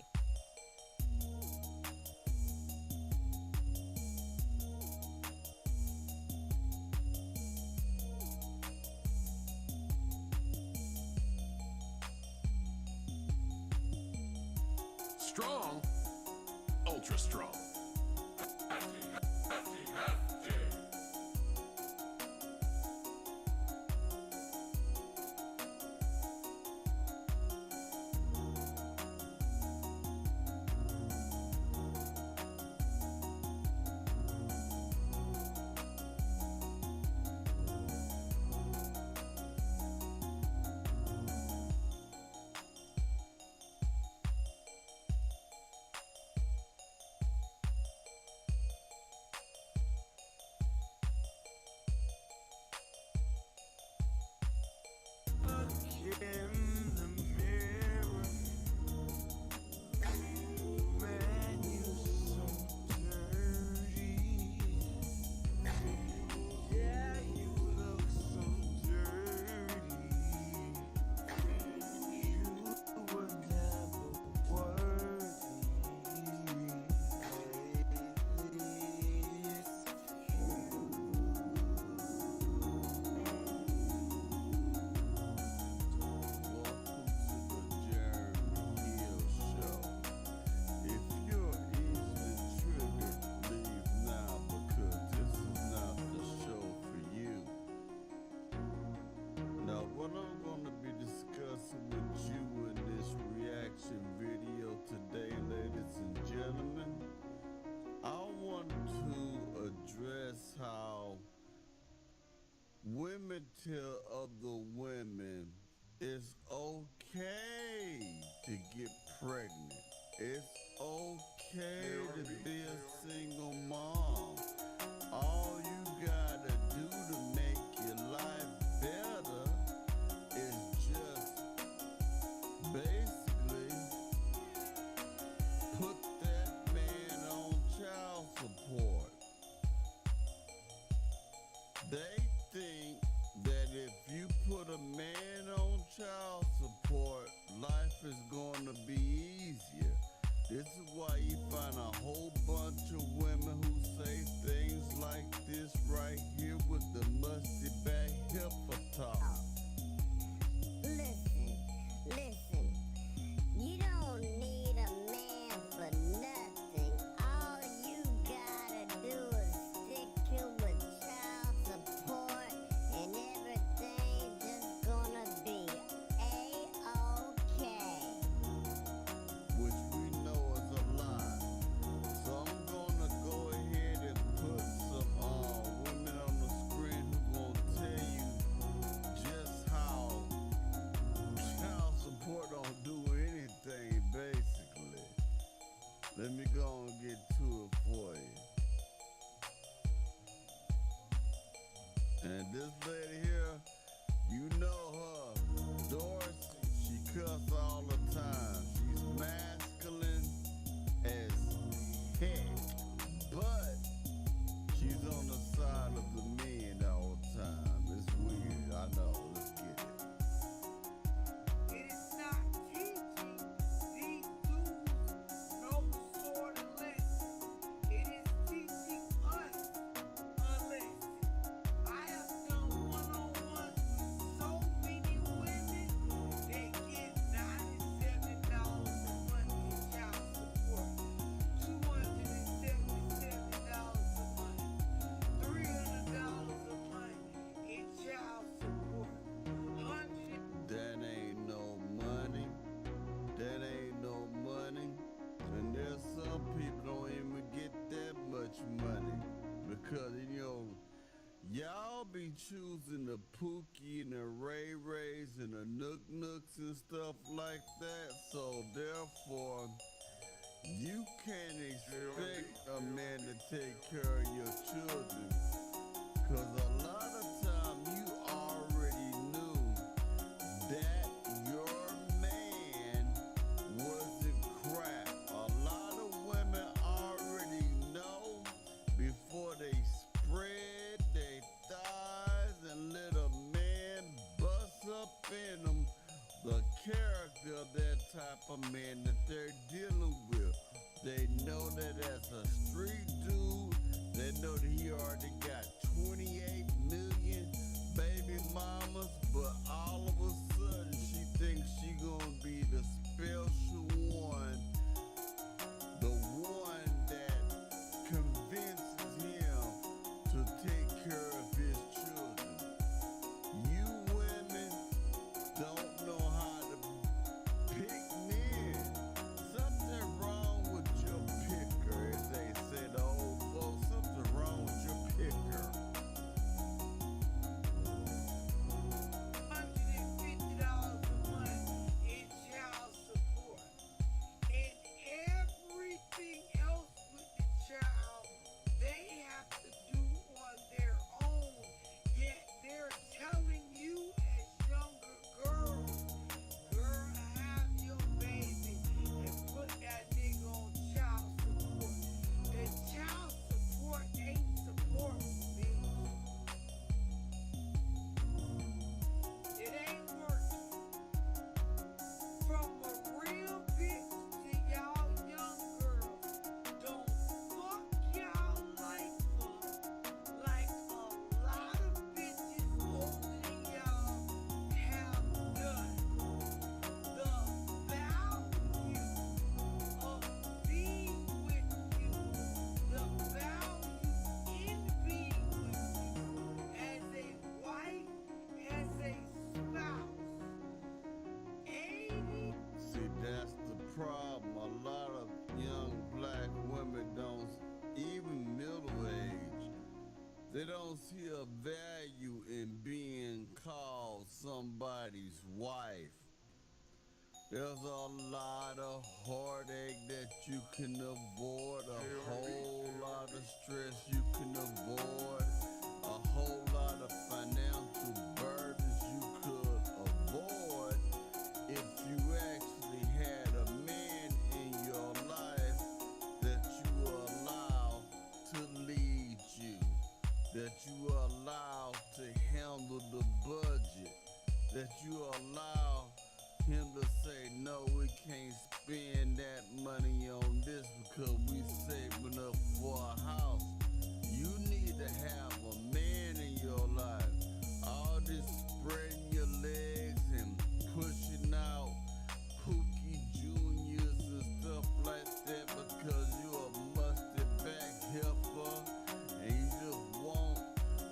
Strong, ultra strong. tell other women it's okay to get pregnant. It's okay to be a single mom. All you gotta do to make your life better is just basically put that man on child support. They think that if you put a man on child support, life is going to be easier. This is why you find a whole bunch of women who say things like this right here with the musty back hip talk. Listen, you don't need a man for nothing. All you gotta do is stick him with child support and everything just gonna be A-okay. Which we know is a lie. So I'm gonna go ahead and put some women on the screen who gonna tell you just how child support don't do anything, basically. Let me go and get to it for you. And this lady here, you know her, Doris, she cuss all the time. She's masculine as heck, but she's on the side of the men all the time. It's weird, I know, let's get it. It is not teaching these dudes no sort of lesson. It is teaching us a lesson. I have done one-on-ones with so many women that get $97 a month in child support, $277 a month, $300 a month in child support, That ain't no money. That ain't no money. And there's some people don't even get that much money. Because, y'all be choosing the Pookie and the Ray Rays and the Nook Nooks and stuff like that. So therefore, you can't expect a man to take care of your children. Cause a lot of time you already knew that your man wasn't crap. A lot of women already know before they spread their thighs and let a man bust up in them the character of that type of man that they're dealing with. They know that as a street dude, they know that he already got 28 million baby mamas, but all of a sudden she thinks she gonna be the special one, the one that convinces him to take care of his children. You women don't know how to pick men. Something wrong with your picker, as they say, the old folks. Something wrong with your picker. $150 a month in child support, and everything else with the child they have to do on their own. Yet they're telling you as younger girls, girl, have your baby and put that nigga on child support. The child support ain't support, bitch. It ain't working. From a real bitch to y'all young girls, don't fuck y'all like fuck, like a lot of bitches older than y'all have done. The value of being with you, the value in being with you as a wife, as a spouse, 80. See, that's the problem. A lot of young black women don't, even middle age, they don't see a value in being call somebody's wife. There's a lot of heartache that you can avoid, a whole lot of stress you can avoid, a whole lot of financial burdens you could avoid if you actually had a man in your life that you allow to lead you, that you allow to handle the budget, that you allow him to say, no, we can't spend that money on this because we saving up for a house. You need to have a man in your life. All this spreading your legs and pushing out Pookie Juniors and stuff like that because you're a mustard back heifer and you just want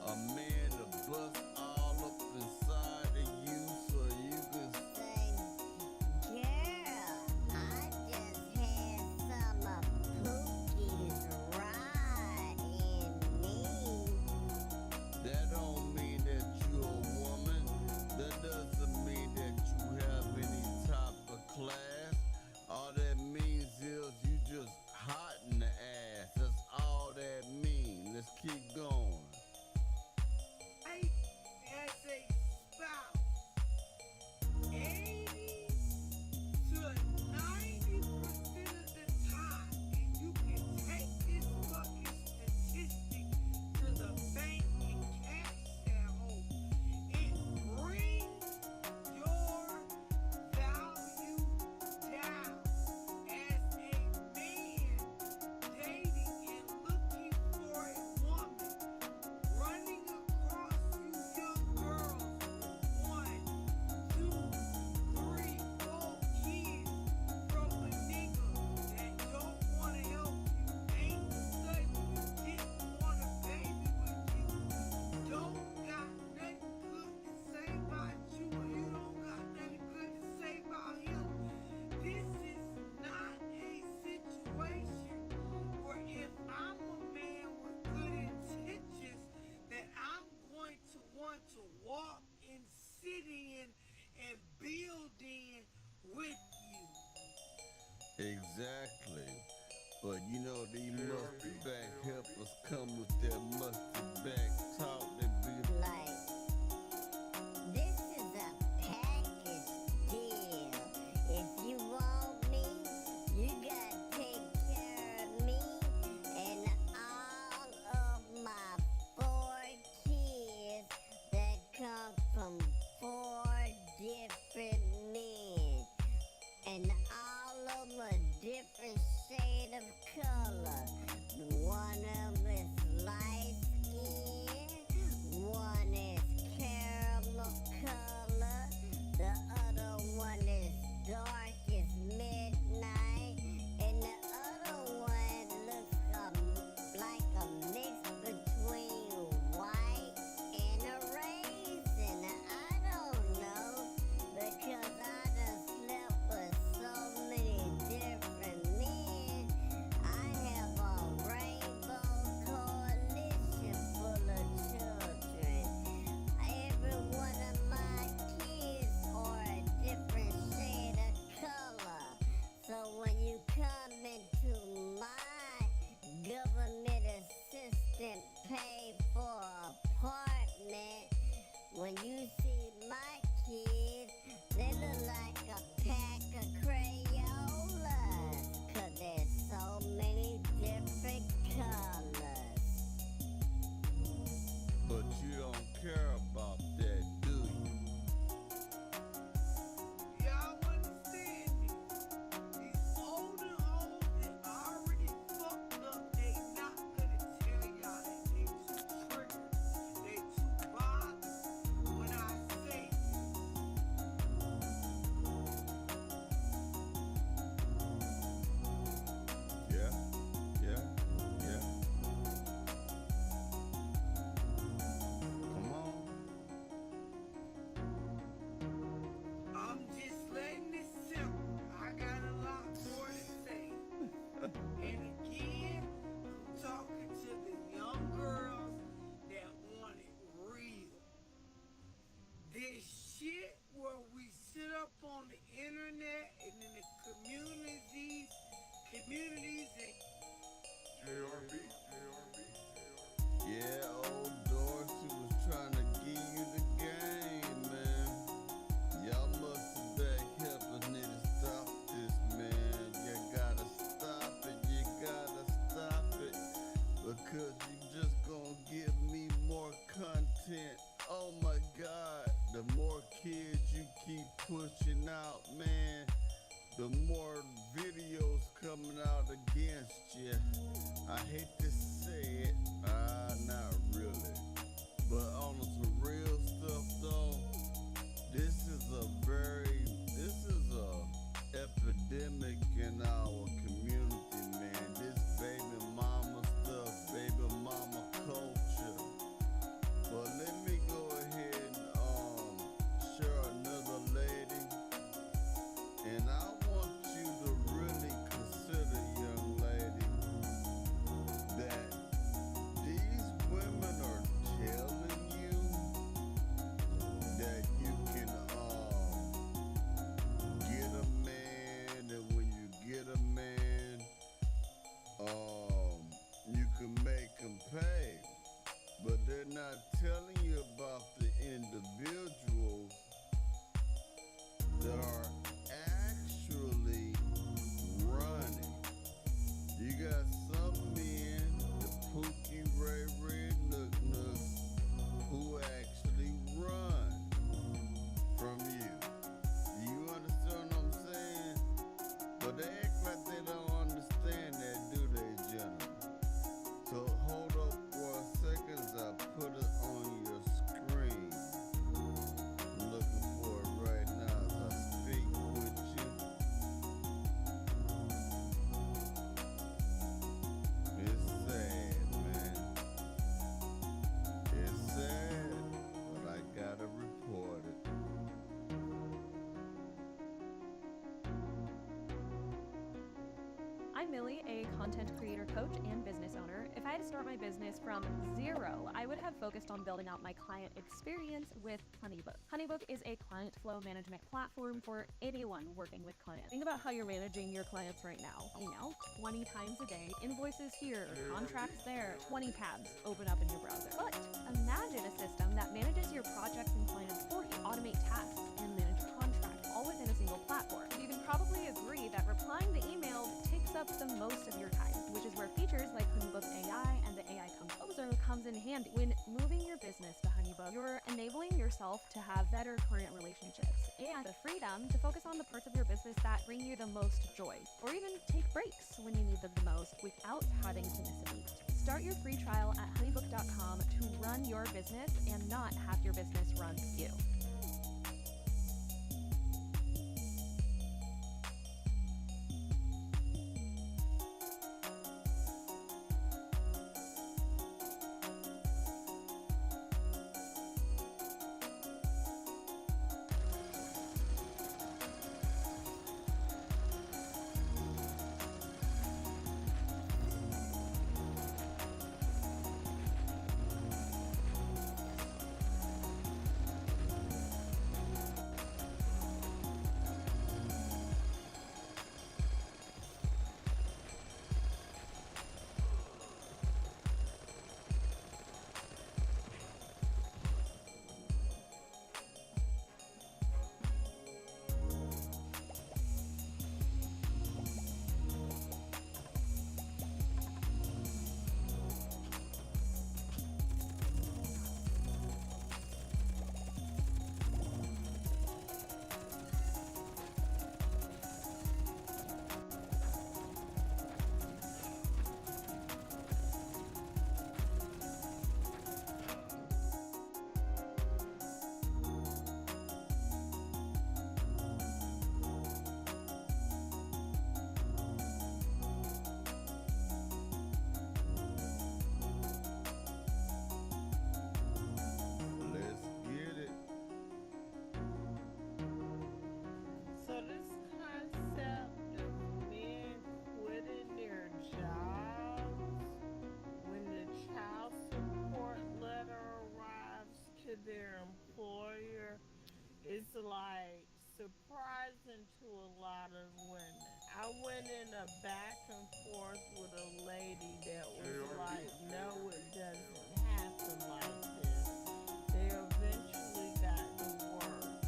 a man to bust all up inside of you so you can Girl, I just had some of Pookie's ride in me. That don't mean that you're a woman. That doesn't mean that you have any type of class. All that means is you just hot in the ass. That's all that means. Let's keep going. I, as a spouse, 80 to 90% of the time, and you can take this fucking statistic to the bank and cash that home, it brings your value down as a man dating and looking for a woman, running across you young girls with 1, 2, 3, 4 kids from a nigga that don't wanna help you, ain't studying you, didn't want a baby with you, don't got nothing good to say about you, or you don't got nothing good to say about him. This is not a situation where if I'm a man with good intentions that I'm going to want to walk and sit in and build in with you. Exactly. But you know these mustard back heifers come with their mustard back talk that be Like, this is a package deal. If you want me, you gotta take care of me and all of my 4 kids that come from 4 different men. And all of them a different shade of color. One of them is light skin, shit where we sit up on the internet and in the communities and JRB. Yeah, old Dorsey was trying to give you the game, man. Y'all must helpers need to stop this, man. You gotta stop it, you gotta stop it. Because you just gonna give me more content. Oh my God, the more kids you keep pushing out, man, the more videos coming out against you. I hate to say it, not really. But on some real stuff though, this is a epidemic in our community, man. This baby mama stuff, baby mama culture. But let me go ahead and share another lady. And I want you to really consider, young lady, that these women are telling you that you can get a man, and when you get a man, you can make him pay. But they're not telling you about the individuals that are actually running. You got some men, the Pookie Ray Ray Nook Nooks, who actually run from you. Do you understand what I'm saying? But they act like they don't understand that, do they, gentlemen? So hold up for a second as I put it on your screen. I'm looking for it right now as I speak with you. It's sad, man. It's sad, but I gotta report it. I'm Millie, a content creator, coach, and business owner. If I had to start my business from zero, I would have focused on building out my client experience with HoneyBook. HoneyBook is a client flow management platform for anyone working with clients. Think about how you're managing your clients right now. Email 20 times a day, invoices here, contracts there, 20 tabs open up in your browser. But imagine a system that manages your projects and clients for you, automate tasks, and manage contracts all within a single platform. You can probably agree that replying to email takes up the most of your time, which is where features like HoneyBook AI and the AI Composer comes in handy. When moving your business to HoneyBook, you're enabling yourself to have better client relationships and the freedom to focus on the parts of your business that bring you the most joy, or even take breaks when you need them the most without having to miss a beat. Start your free trial at honeybook.com to run your business and not have your business run you. like surprising to a lot of women. I went in a back and forth with a lady that was JRB. like, no, it doesn't happen like this. They eventually got to work.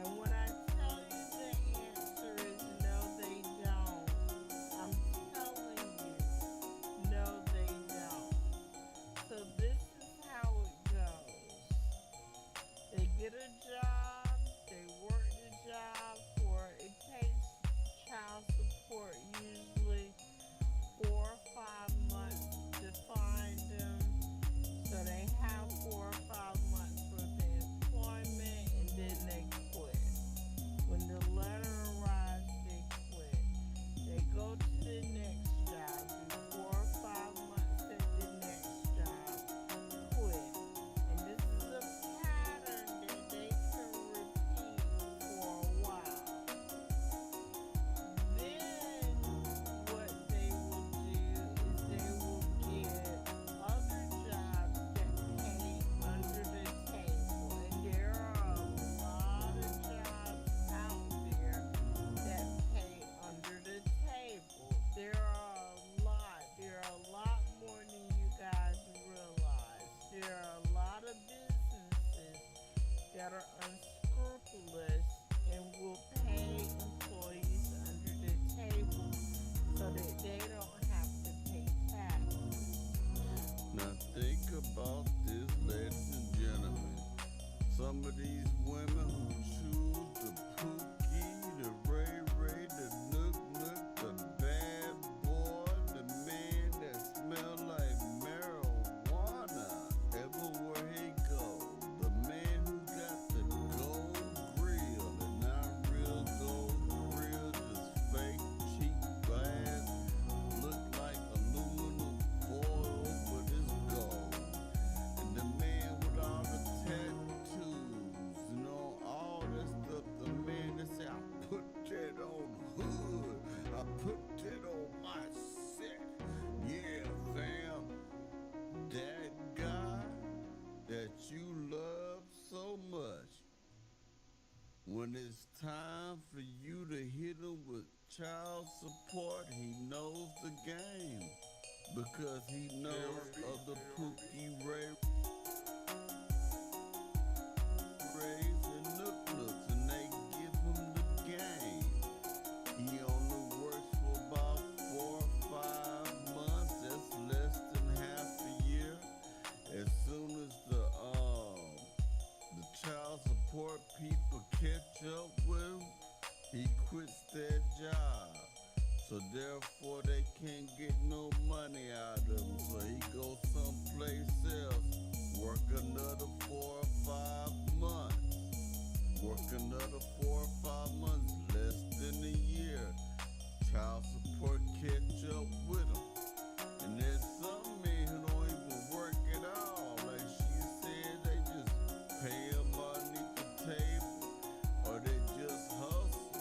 And when I tell you the answer is no, they don't, I'm telling you, no, they don't. So this is how it goes. They get a job, they work the job for, it takes child support usually 4 or 5 months to find them. So they have 4 or 5 months for the employment and then they quit. When the letter arrives, they quit. They go to the next job, do 4 or 5 months at the next job, quit. And this is a pattern that they can repeat for a while. Then what they will do is they will get other jobs that pay under the table. And there are a lot of jobs out there that pay under the table. There are a lot more than you guys realize. There are a lot of businesses that are unscrupulous and will pay employees under the table so that they don't have to pay taxes. Now think about this, ladies and gentlemen. Some of these women who choose the Pookie, the Ray Ray, the Nook Nook, the bad boy, the man that smell like marijuana everywhere he goes. The man who got the gold grill and not real gold grill, just fake cheap glass, look like aluminum foil, but it's gold. And the man with all the tattoos, all that stuff, the man that say, I put that on hood, I put that on my set. Yeah, fam, that guy that you love so much, when it's time for you to hit him with child support, he knows the game because he knows of the Pookie Rays and Nook Nooks, and they give him the game. He only works for about 4 or 5 months. That's less than half a year. As soon as the child support people catch up with him, he quits that job. So therefore they can't get no money out of him. So he goes someplace else, work another 4 or 5 months. Work another 4 or 5 months, less than a year. Child support catch up with him. And there's some men who don't even work at all. Like she said, they just pay him underneath the table, or they just hustle.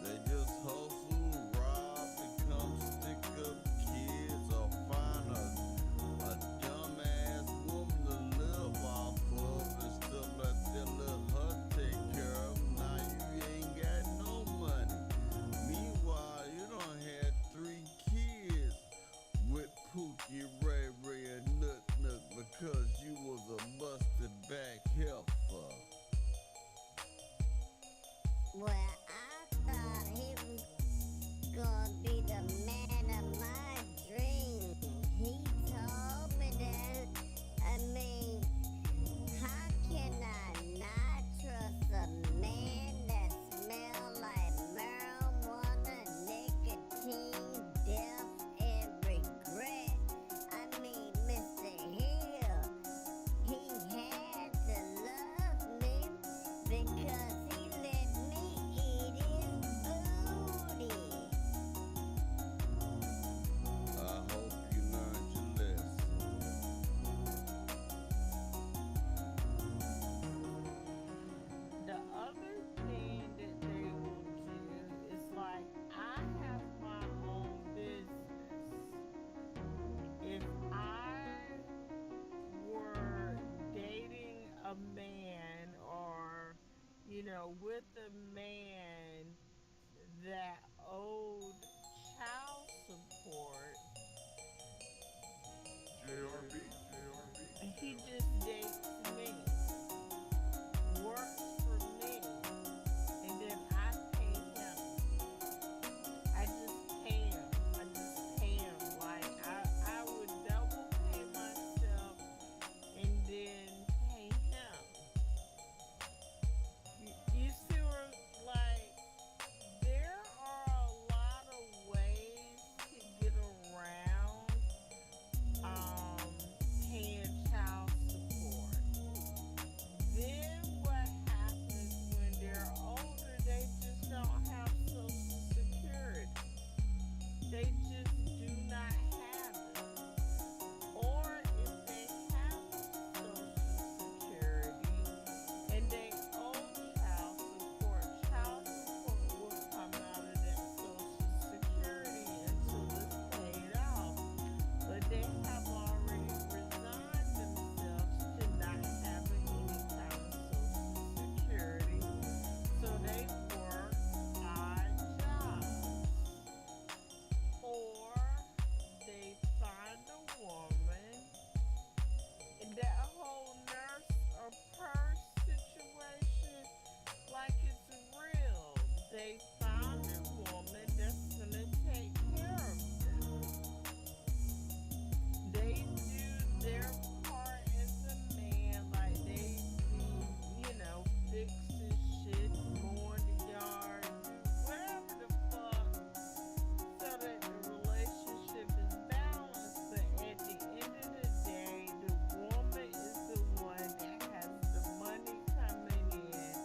They just hustle, rob, become stick up kids, or find a dumbass woman to live off of and stuff like that. Let her take care of them. Now you ain't got no money. Meanwhile, you done had 3 kids with Pookie, Ray Ray, and Nook Nook because you was a busted back heifer. Well, I thought he was gonna be the man of my dreams. He told me that. I mean, how can I not trust a man that smells like marijuana, nicotine, death, and regret? I mean, Mr. Hill, he had to love me because he let me eat with a man that owed child support. JRB. He just dates me, works for me, and then I pay him. I just pay him. Like I would double pay myself and then pay him. You see where, like, there are a lot of ways to get around paying child support. Then what happens when they're older? They just don't have Social Security. They just do not have it. Or if they have Social Security and they owe child support will come out of that Social Security until it's paid off. But they have already resigned themselves to not having any kind of Social Security. So they work odd jobs. Or they find a woman, and that whole nurse or purse situation, like it's real. They found a woman that's gonna take care of them. They do their part as a man, like they be, fixing shit, mowing the yard, whatever the fuck, so that the relationship is balanced. But at the end of the day, the woman is the one that has the money coming in,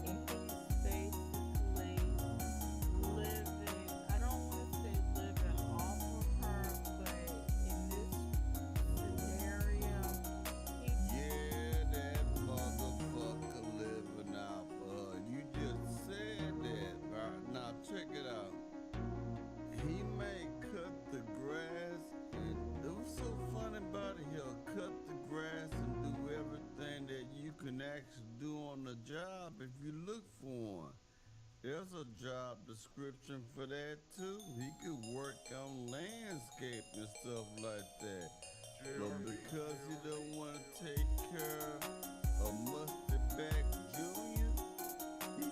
and he's basically living, I don't want to say living off of her, but in this scenario, he Yeah, that motherfucker living out for her. You just said that, right? Now check it out. He may cut the grass, and it was so funny about it. He'll cut the grass and do everything that you can actually do on the job if you look for him. There's a job description for that too. He could work on landscape and stuff like that. But because he don't want to take care of Musty Back Junior, he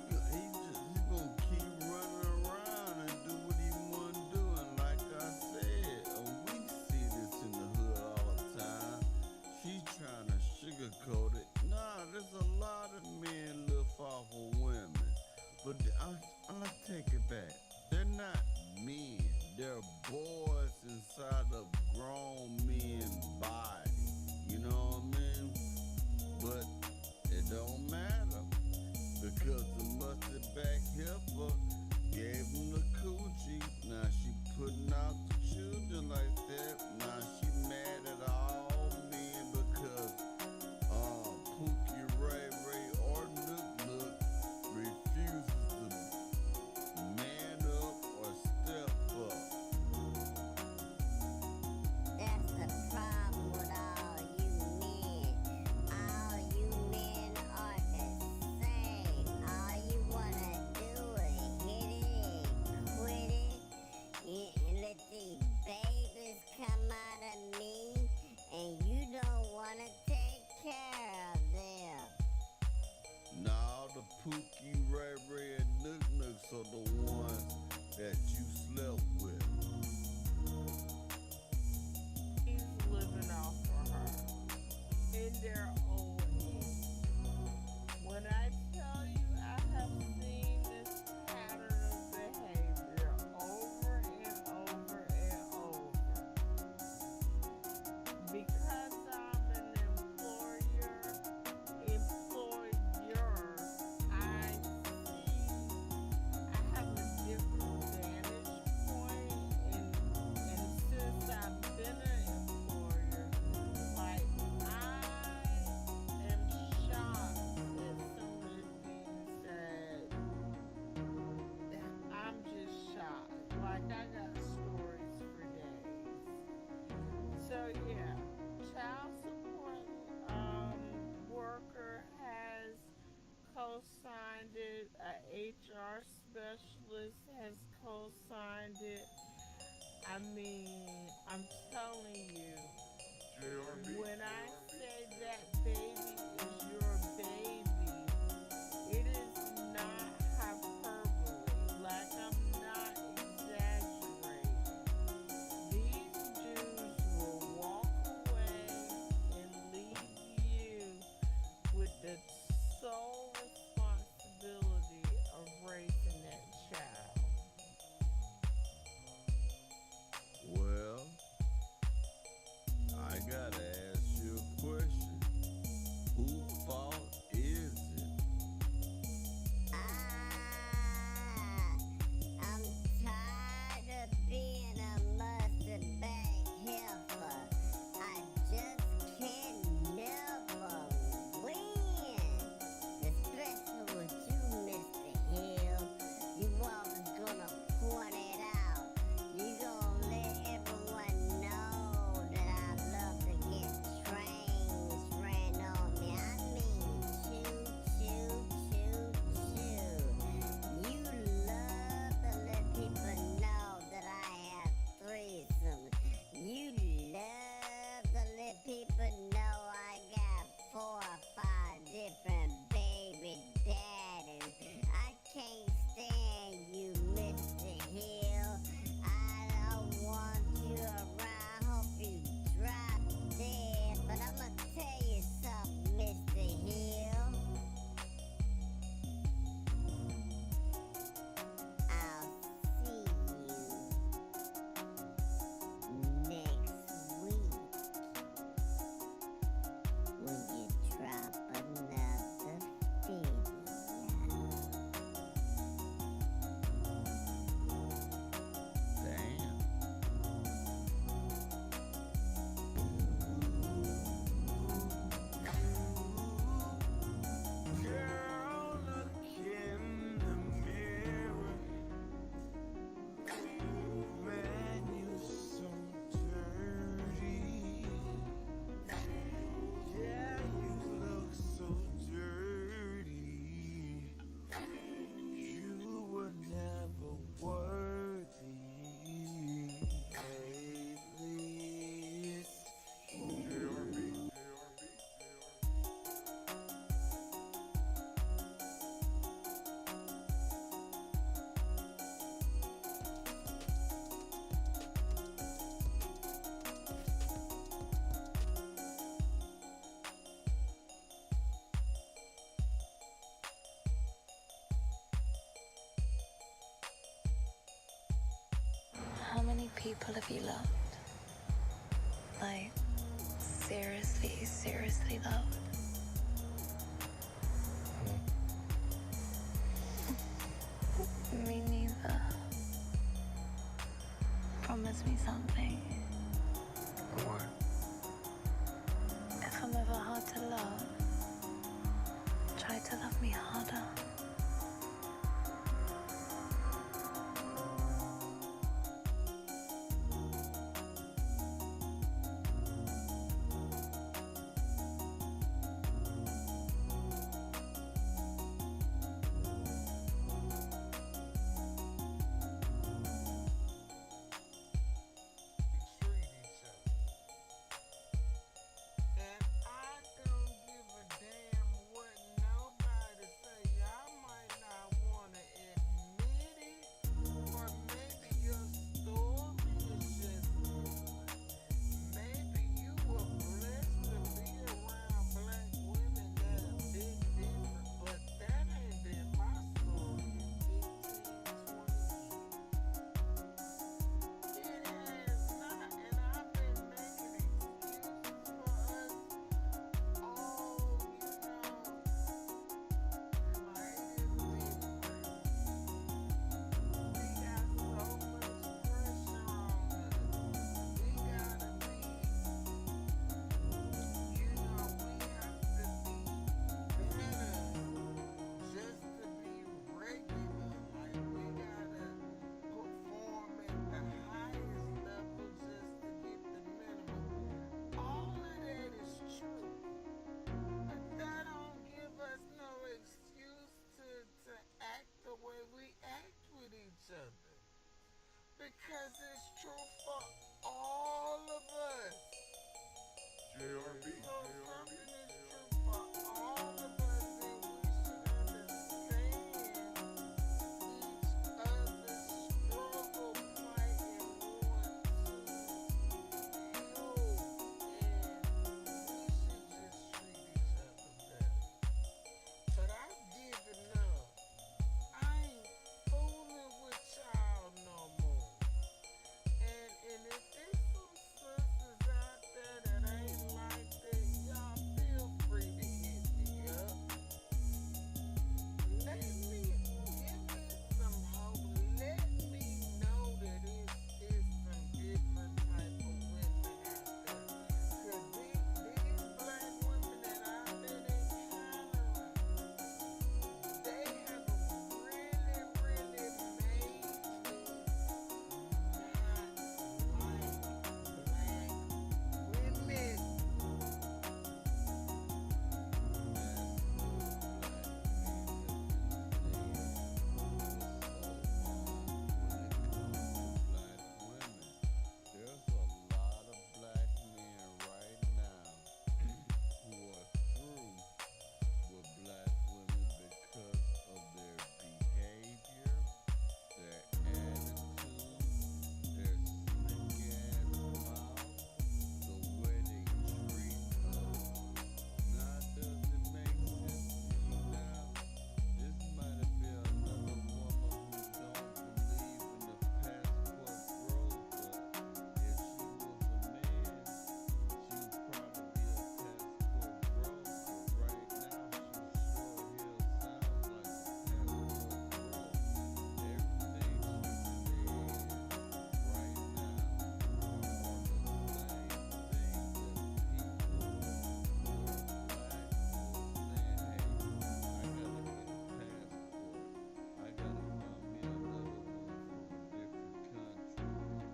gonna keep running around and do what he want to do. And like I said, we see this in the hood all the time. She's trying to sugarcoat it. Nah, there's a lot of men live off of women. But I take it back. They're not men. They're boys inside of grown men's body. You know what I mean? But it don't matter. Because the Musty Back Hipper gave him the coochie. Now she putting out the children like that. Now she mad at all men because Pookie Ray or Nook refuses to man up or step up. That's the problem with all you men. All you men are the same. All you wanna do is hit it and quit it and let these babies come out of me, and you don't wanna take care of them. Now the Pookie Ray and Nooks are the ones that you slept with. he's living off for her in their old age. When I tell you I have seen this pattern of behavior over and over and over, because I'm an employer, I have a different vantage point, and since I've been an employer, like, I am shocked at some of the things that I'm just shocked. Like, I got stories for days. So yeah, child support worker has co-signed HR specialist has co-signed it. I mean, I'm telling you, JRB. when I say that baby is your baby, it is not hyperbole. Like, I'm not exaggerating. These dudes will walk away and leave you with the sole responsibility of raising that child. Well, I gotta ask you a question. Whose fault is it? I'm tired of being a mustard bag heifer. I just can't never win. Especially with you, Mr. Hill. You always gonna point it out. You gonna let everyone know that I love to get trains ran on me. I mean, choo, choo, choo, choo. You love to let people know that I have threesomes. You love to let people know I got 4 or 5 different baby daddies. I can't stand you, Mr. Hill. I don't want you around. Hope you drop dead. But I'ma tell you something, Mr. Hill. I'll see you next week when you drop another video. Damn. Girl, look in the mirror. Man, you so dirty. Yeah, you look so dirty. You were never worthy. Alias. JRB. How many people have you loved? Like, seriously, seriously loved? Me neither. Promise me something. What? If I'm ever hard to love, try to love me harder. each other. Because it's true for all of us. JRB. So something is true for all of us, and we should understand each other's struggle, plight, and want to help. And we should just treat each other better. But I've given up. I ain't fooling with y'all no more. And if there's some sisters out there that ain't like that, y'all feel free to hit me up. Let me give me some hope. Let me know that it's some different type of women out there. 'Cause these black women that out there, they kinda they have really, really made me not like black women. There's a lot of black men right now who are through with black women because of their behavior, their attitude, their slick ass mouth, the way they treat us. Now, does it make sense to you now? This might have been another woman who don't believe in the passport bro, but if she was a man, she'd probably be a passport bro. But right now, she sure hell sounds like a passport bro. Everything she says right now are the same thing that people who are black will say, hey, I gotta get a passport. I gotta find me another one from a different country.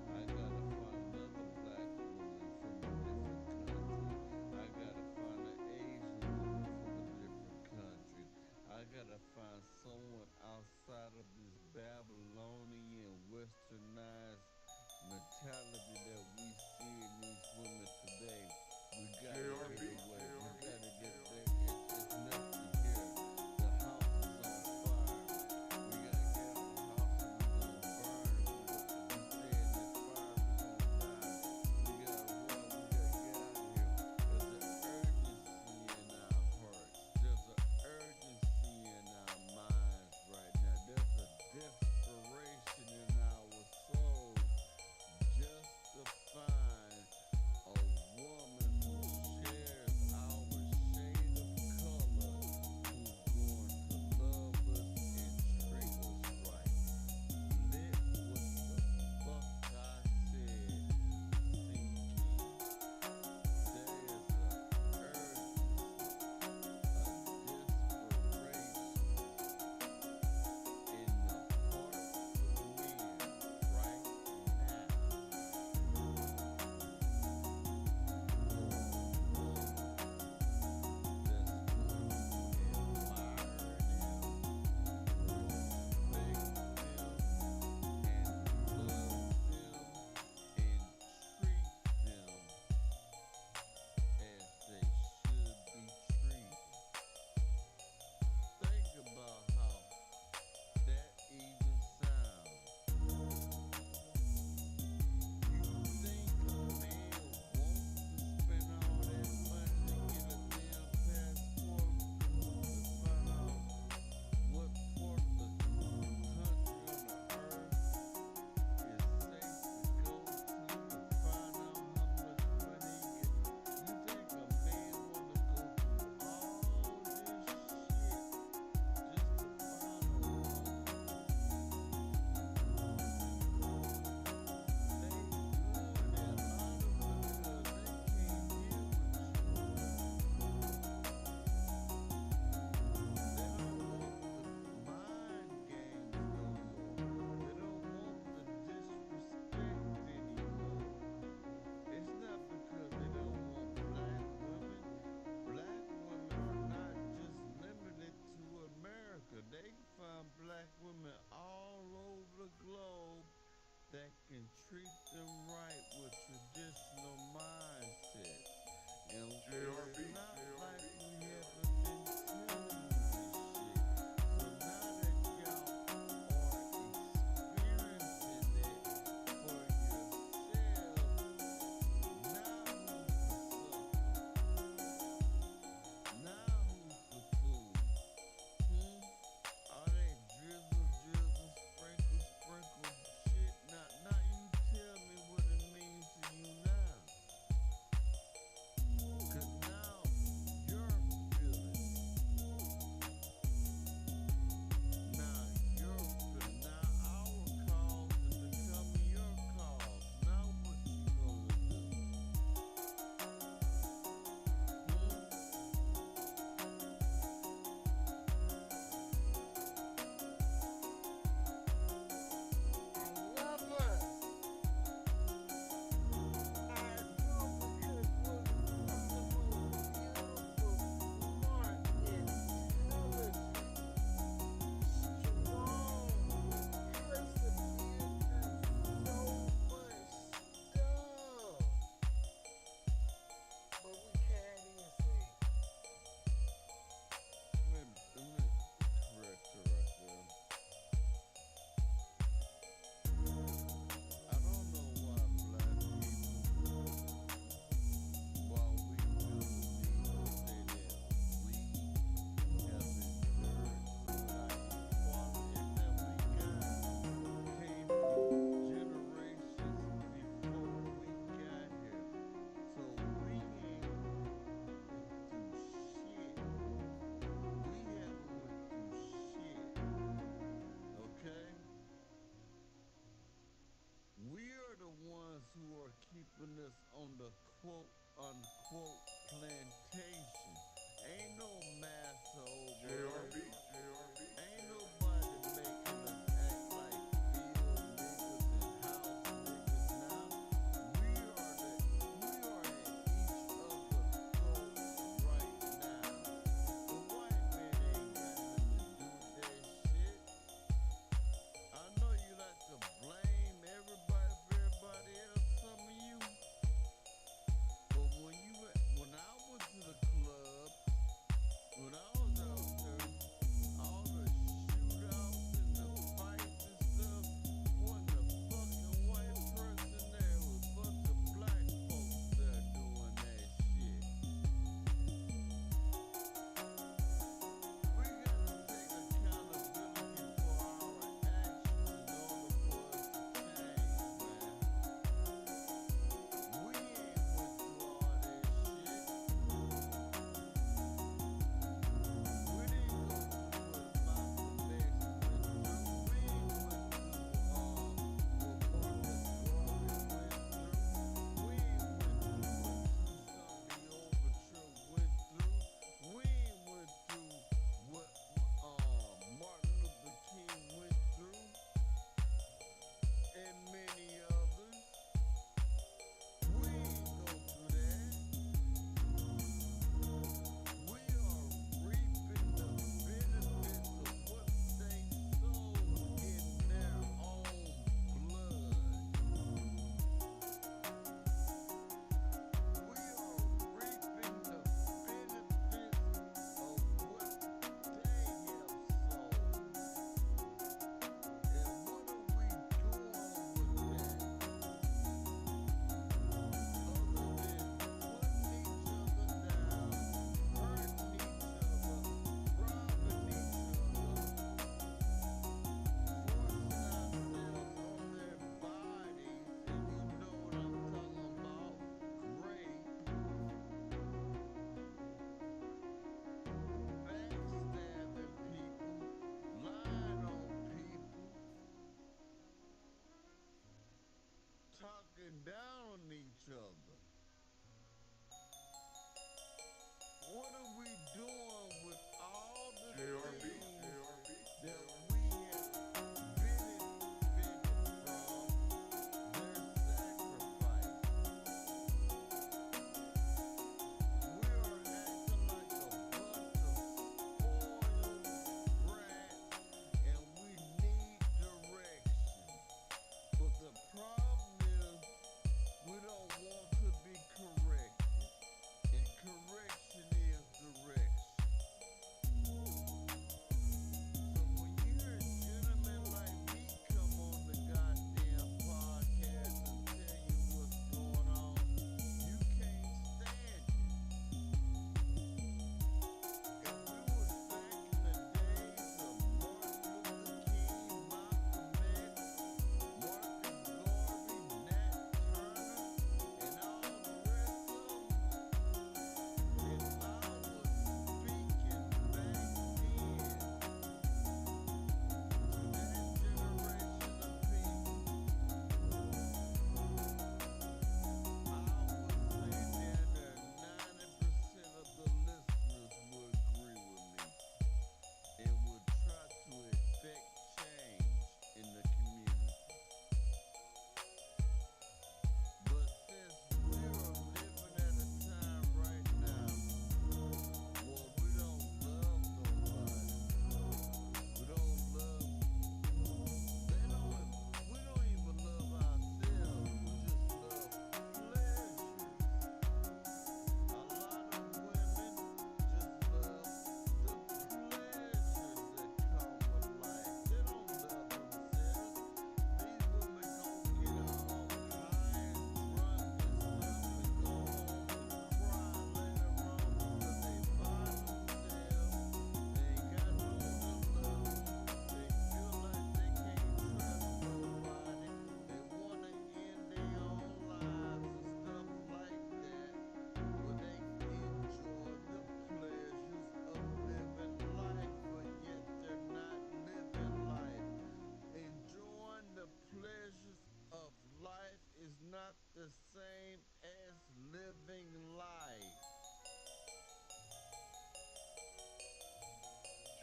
I gotta find another black woman from a different country. I gotta find an Asian woman from a different country. I gotta find someone outside of this Babylonian westernized mentality that we see in these women today. We gotta get away. We gotta get back. It's nothing here. The house is on fire. We gotta get out the house and we gonna burn it. We stay in this fire, we gonna die. We gotta run. We gotta get out of here. There's an urgency in our hearts. There's an urgency in our minds right now. There's a desperation in our souls just to find a woman who shares our shade of color, who's going to love us and treat us right. Let what the fuck I said sink in. There is an urgency, a desperation in the hearts of men right now for a woman that's going to admire them, respect them, and love them, and treat them as they should be treated. Think about how that even sounds. You think a man wants to spend all that money to get a damn passport to find out what part of the country on the earth is safe to go to find out how much money he get? You think a man wanna go through all this shit just to find a woman? They doing it, a lot of because they can't deal with you. They don't want the mind games no more. They don't want the disrespect anymore. It's not because they don't want black women. Black women are not just limited to America. They can find black women all over the globe that can treat them right with traditional mindsets. And JRB, it's not JRB. like we haven't been telling you this shit. So now that y'all are experiencing it for yourselves, now who's the sucker? Now who's the fool? All that drizzle, sprinkle shit. Now you tell me what it means to you now. 'Cause now you're feeling it. Now you're feeling. Now our cause is becoming your cause. Now what you gonna do? Love us. I do because we're the most beautiful, smart, intelligent, strong, persevered through so much stuff. But we can't even say Let me correct her right there. I don't know why black people, while we feel the need to say that we have endured some inequality that we got came from generations before we got here. So we ain't went through shit. We haven't went through shit. Okay? We are the ones who are keeping us on the quote unquote plantation. Ain't no massa over JRB, us. JRB. Ain't nobody making us act like field niggas and house niggas now. We are at each other's throats right now. The white man ain't got nothing to do with that shit. I know you like to blame everybody for everybody else, some of you. But when I was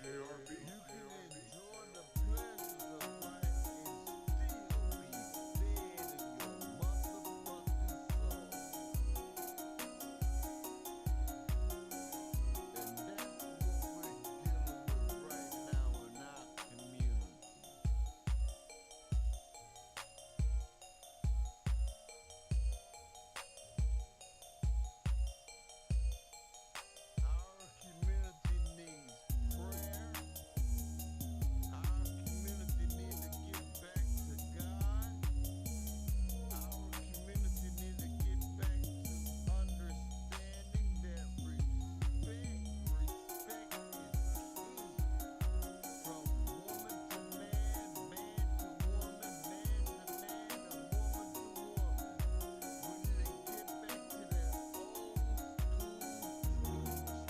JRB. You can enjoy the pleasures of life and still be dead in your motherfucking soul. And that's what we're dealing with right now in our community. Our community needs prayer. Our community needs to get back to God. Our community needs to get back to understanding that respect is key. From woman to man, man to woman, man to man, and woman to woman. We need to get back to that old school teaching.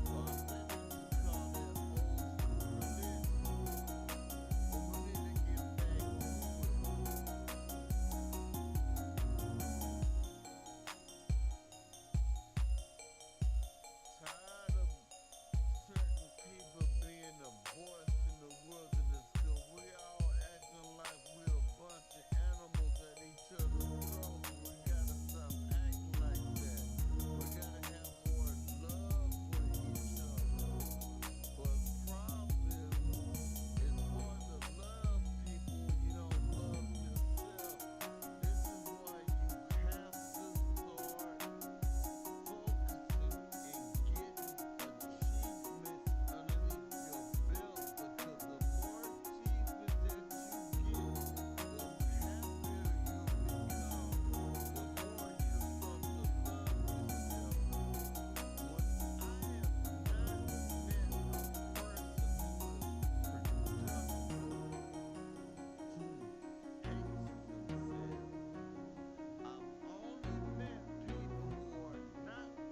Or I think we used to call that old school religion. But we need to get back to it. Tired of certain people being a voice in the wilderness, 'cause we all acting like we're a bunch of animals at each other's throats. We gotta stop acting like that. We gotta have more love for each other. But problem is hard to love people when you don't love yourself. This is why you have to start focusing and getting achievements underneath your belt, because the more achievements that you get, the happier you'll become, the more you start to love yourself. When I have not met a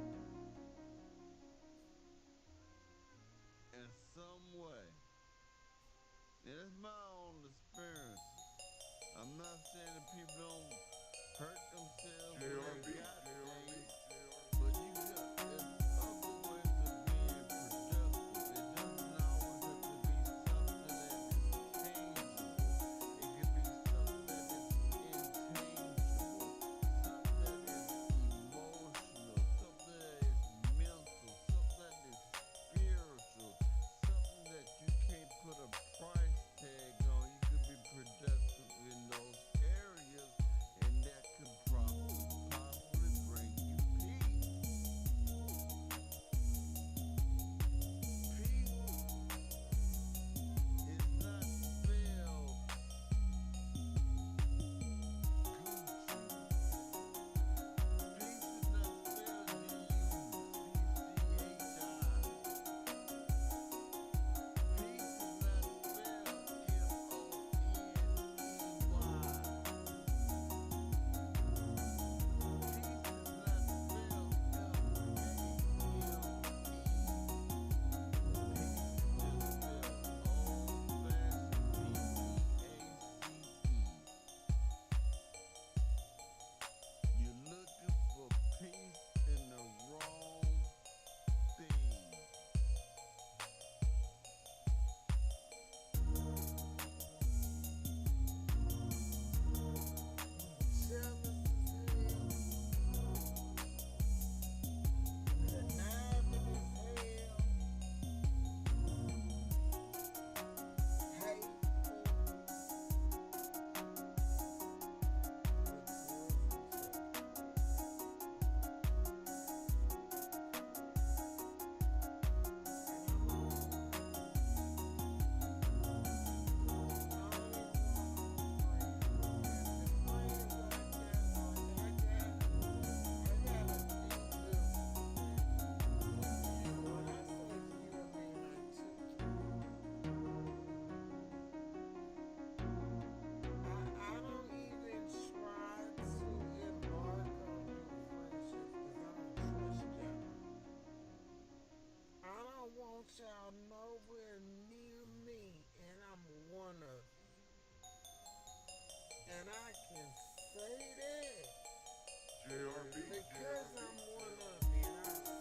person who is in some way. And it's my own experience. I'm not saying that people don't hurt themselves when they got things, but you got there's other ways of being productive. It doesn't always have to be something that is tangible. It could be something that is intangible, something that is emotional, something that is mental, something that is spiritual, something that you can't put a price tag on. You could be productive in those areas, and that could possibly bring you peace. Peace is not spelled Gucci. Peace is not spelled G-U-C-C-H-I. Peace is not spelled y'all nowhere near me, and I'm one of you. And I can say that JRB. Because I'm one of you, and I see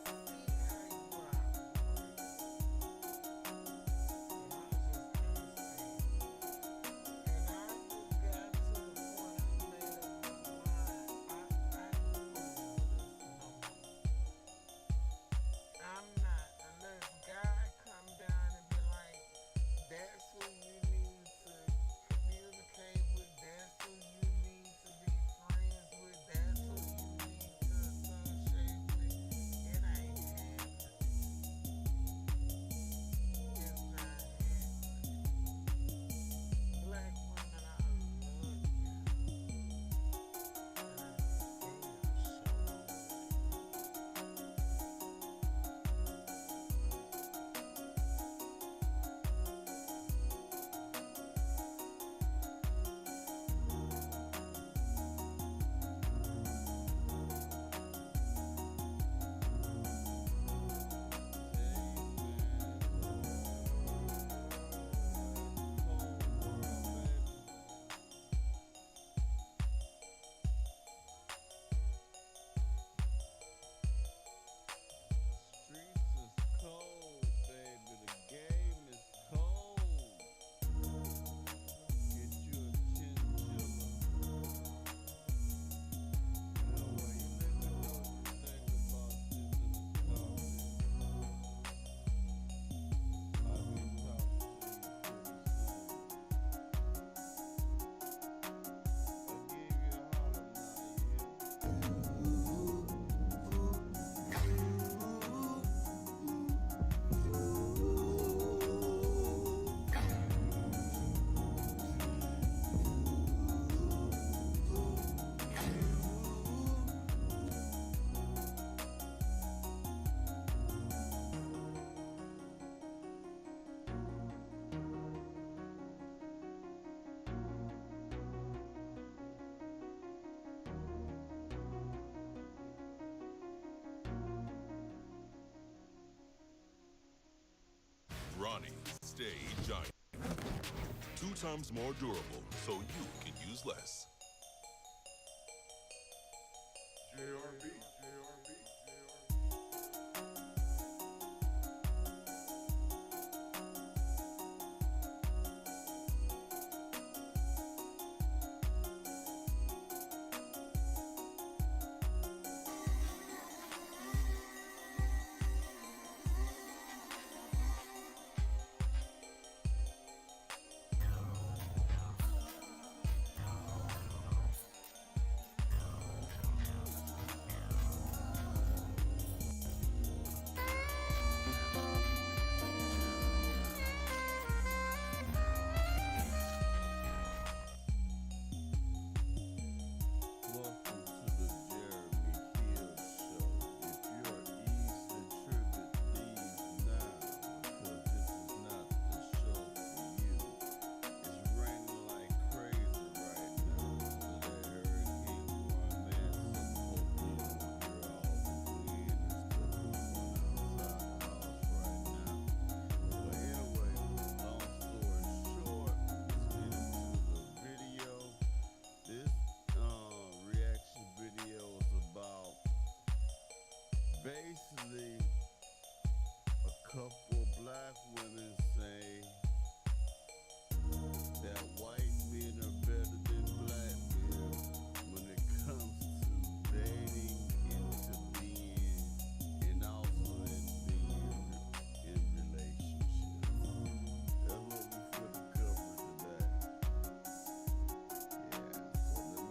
how you rock. And I just can't stand it. And I just got to the point I made up my mind. I ain't fooling with this no more. I'm not, unless God come down and be like, that's who you need to communicate with, that's who you need to be friends with, that's who you need to associate with. It ain't happening. It's not happening. Black women, I love you. And I damn sure love you. Streets is cold, baby. The game is cold. Get you a chinchilla. Anyway, you let me know what you think about this in the comments. I'll be talking to you pretty soon. I'll give you a holler now, you hear? Ronnie, stay giant. 2 times more durable, so you can use less. JRB. Welcome to the JRB Hill Show. If you're easily triggered, leave now because this is not the show for you. It's raining like crazy right now. So that hurricane going mad. So hope you know you're all clean and stuff going outside the house right now. But anyway, long story short, let's get into the video. This reaction video is about basically a couple black women say that white men are better than black men when it comes to dating and to being and also in being in relationships. That's what we finna cover today. Yeah, so let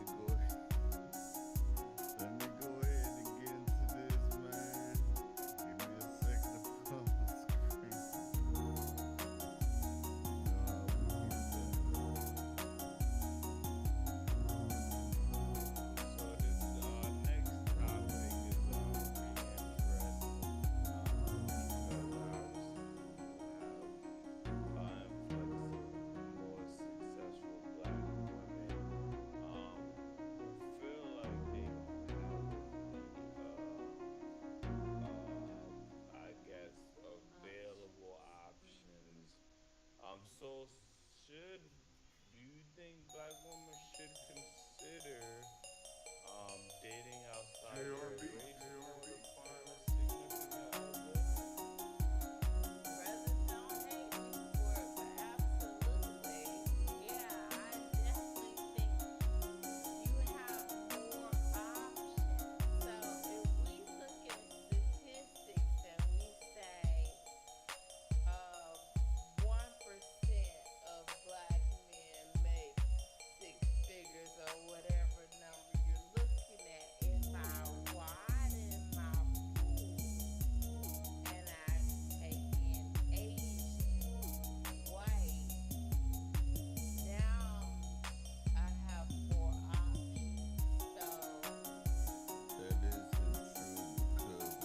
me go ahead and get into this, man. Give me a second to pull up the screen. So do you think black women should consider dating outside JRB, final significant other. Brothers don't hate me for it, but absolutely, yeah, I definitely think you have more options. So if we look at statistics and we say 1% of black men make six figures or whatever number you're looking at, if I widen my pool and I take in Asian, white, now I have more options. So That isn't true because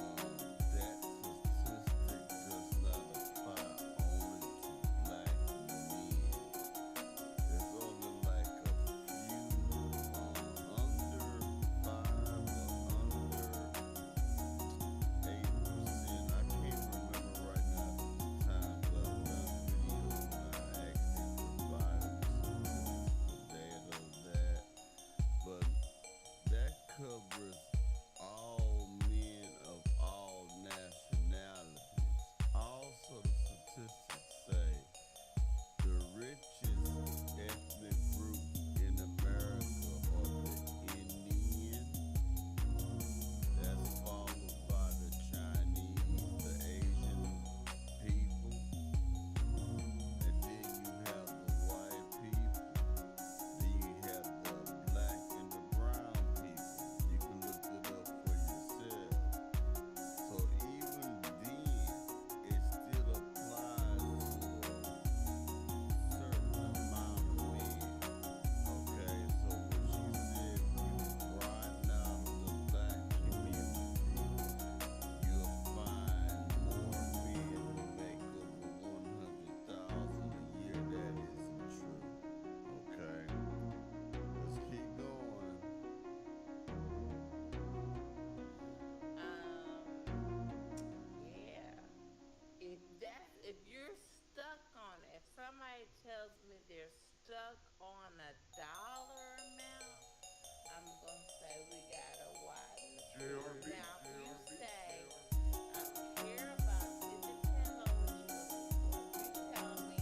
that statistic does not apply only to black men. There's only like a few under 5 or under 8%. I can't remember right now at the time, but I've done videos and I actually provided statistical data of that. But that covers all men of all nationalities. Also, the statistics say the richest ethnic group in America are the Indian. That's followed by the Chinese, the Asian people. And then you have the white people. Then you have the black and the brown people. You can look it up for yourself. So even then, it still applies to a certain amount of men. Okay, so when she said you broaden out the black community, you'll find more men who make over 100,000 a year. That isn't true. Okay, let's keep going. yeah. If you're stuck on it, if somebody tells me they're stuck on a dollar amount, I'm gonna say we gotta widen the pool. JRB, Now, if you JRB, say I don't care about it, depends on what you're looking for. If you tell me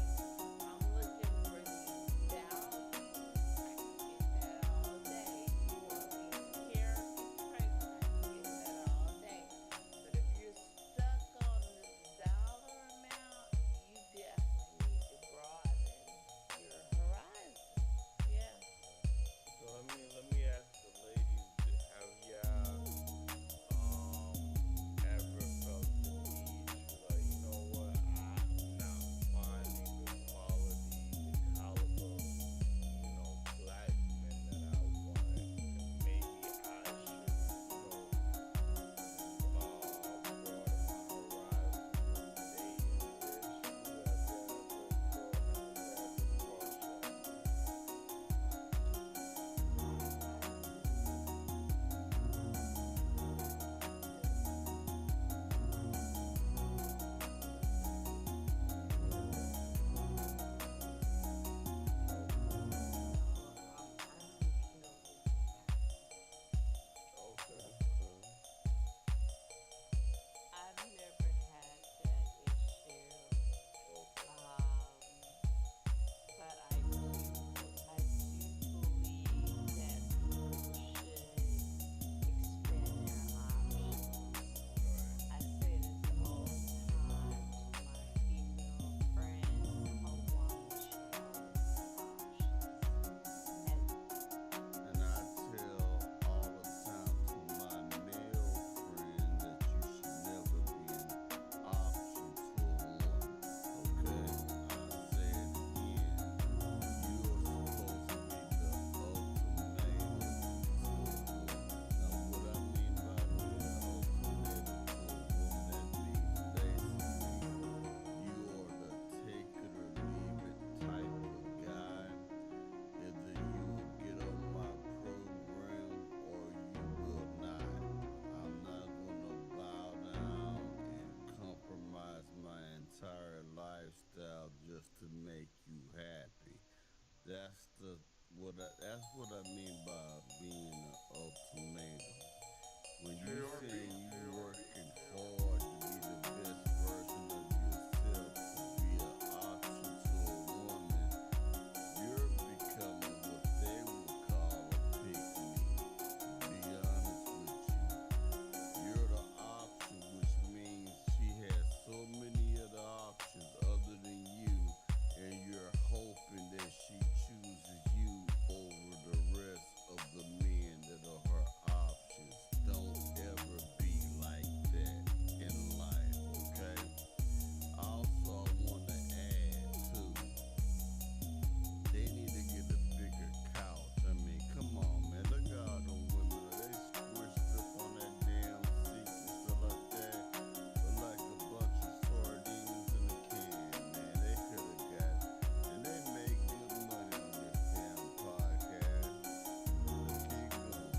I'm looking for these values, I can get that all day. You want these character traits, I can get that all day. But if you're stuck on this dollar amount, you definitely need to broaden your horizon. Yeah. So let me ask the ladies, have y'all ever felt the need to, like, you know what, I'm not finding the quality, the caliber, black men that I want, and maybe I should, broaden my horizon with dating this. You have ever thought I've never had that issue. But I do believe that people should expand their options. I say this all the time to my female friends, a woman should always have options. And I tell all the time to my male friend that you should never be an option to a woman. Okay? I say it again. You are supposed to be the ultimatum to a woman. Now, what I mean by being the ultimatum to a woman, that means basically you are the take it or leave it type of guy. Either you will get on my program or you will not. I'm not gonna bow down and compromise my entire lifestyle just to make you happy. That's what I mean by being an ultimatum. saying you working hard to be the best version of yourself, to be an option to a woman. You're becoming what they would call a pick-me. Be honest with you. You're the option, which means she has so many other options other than you, and you're hoping that she chooses you over the rest of the men that are her options. Don't ever be like that in life, okay? Also, I want to add too, they need to get a bigger couch. I mean, come on, man. Look at all them women. They squished up on that damn seat and stuff like that. Look like a bunch of sardines in a can, man. They could have got, and they make good money on this damn podcast. Let's keep going.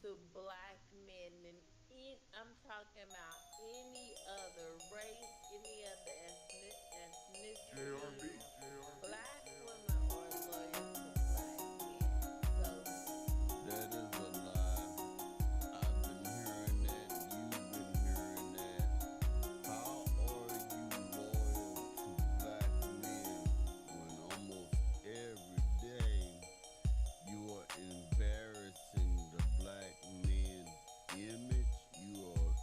To black men than I'm talking about any other race, any other ethnicity. JRB. Black women are loyal to black men. So That is a lie. I've been hearing that. You've been hearing that. How are you loyal to black men when almost every day you are embarrassing the black men's image? You are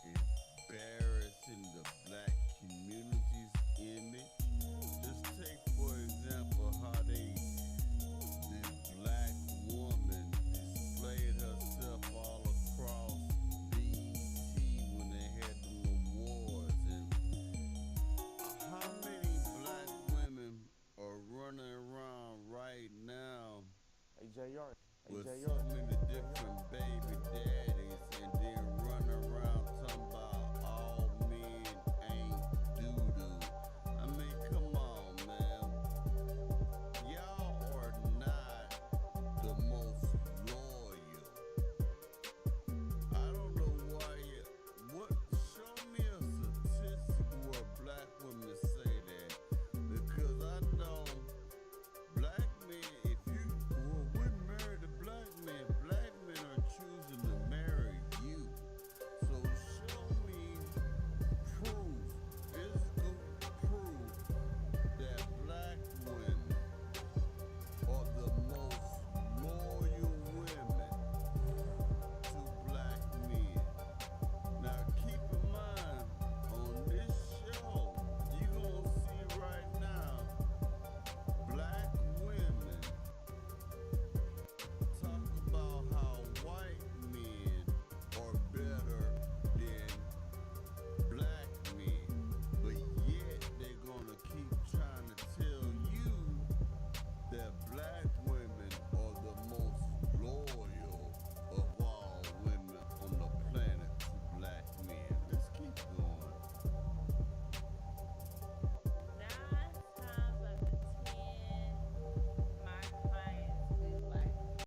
embarrassing the black community's image. Just take, for example, how this black woman displayed herself all across BET when they had them awards. And how many black women are running around right now with so many different baby daddies and then running around talking about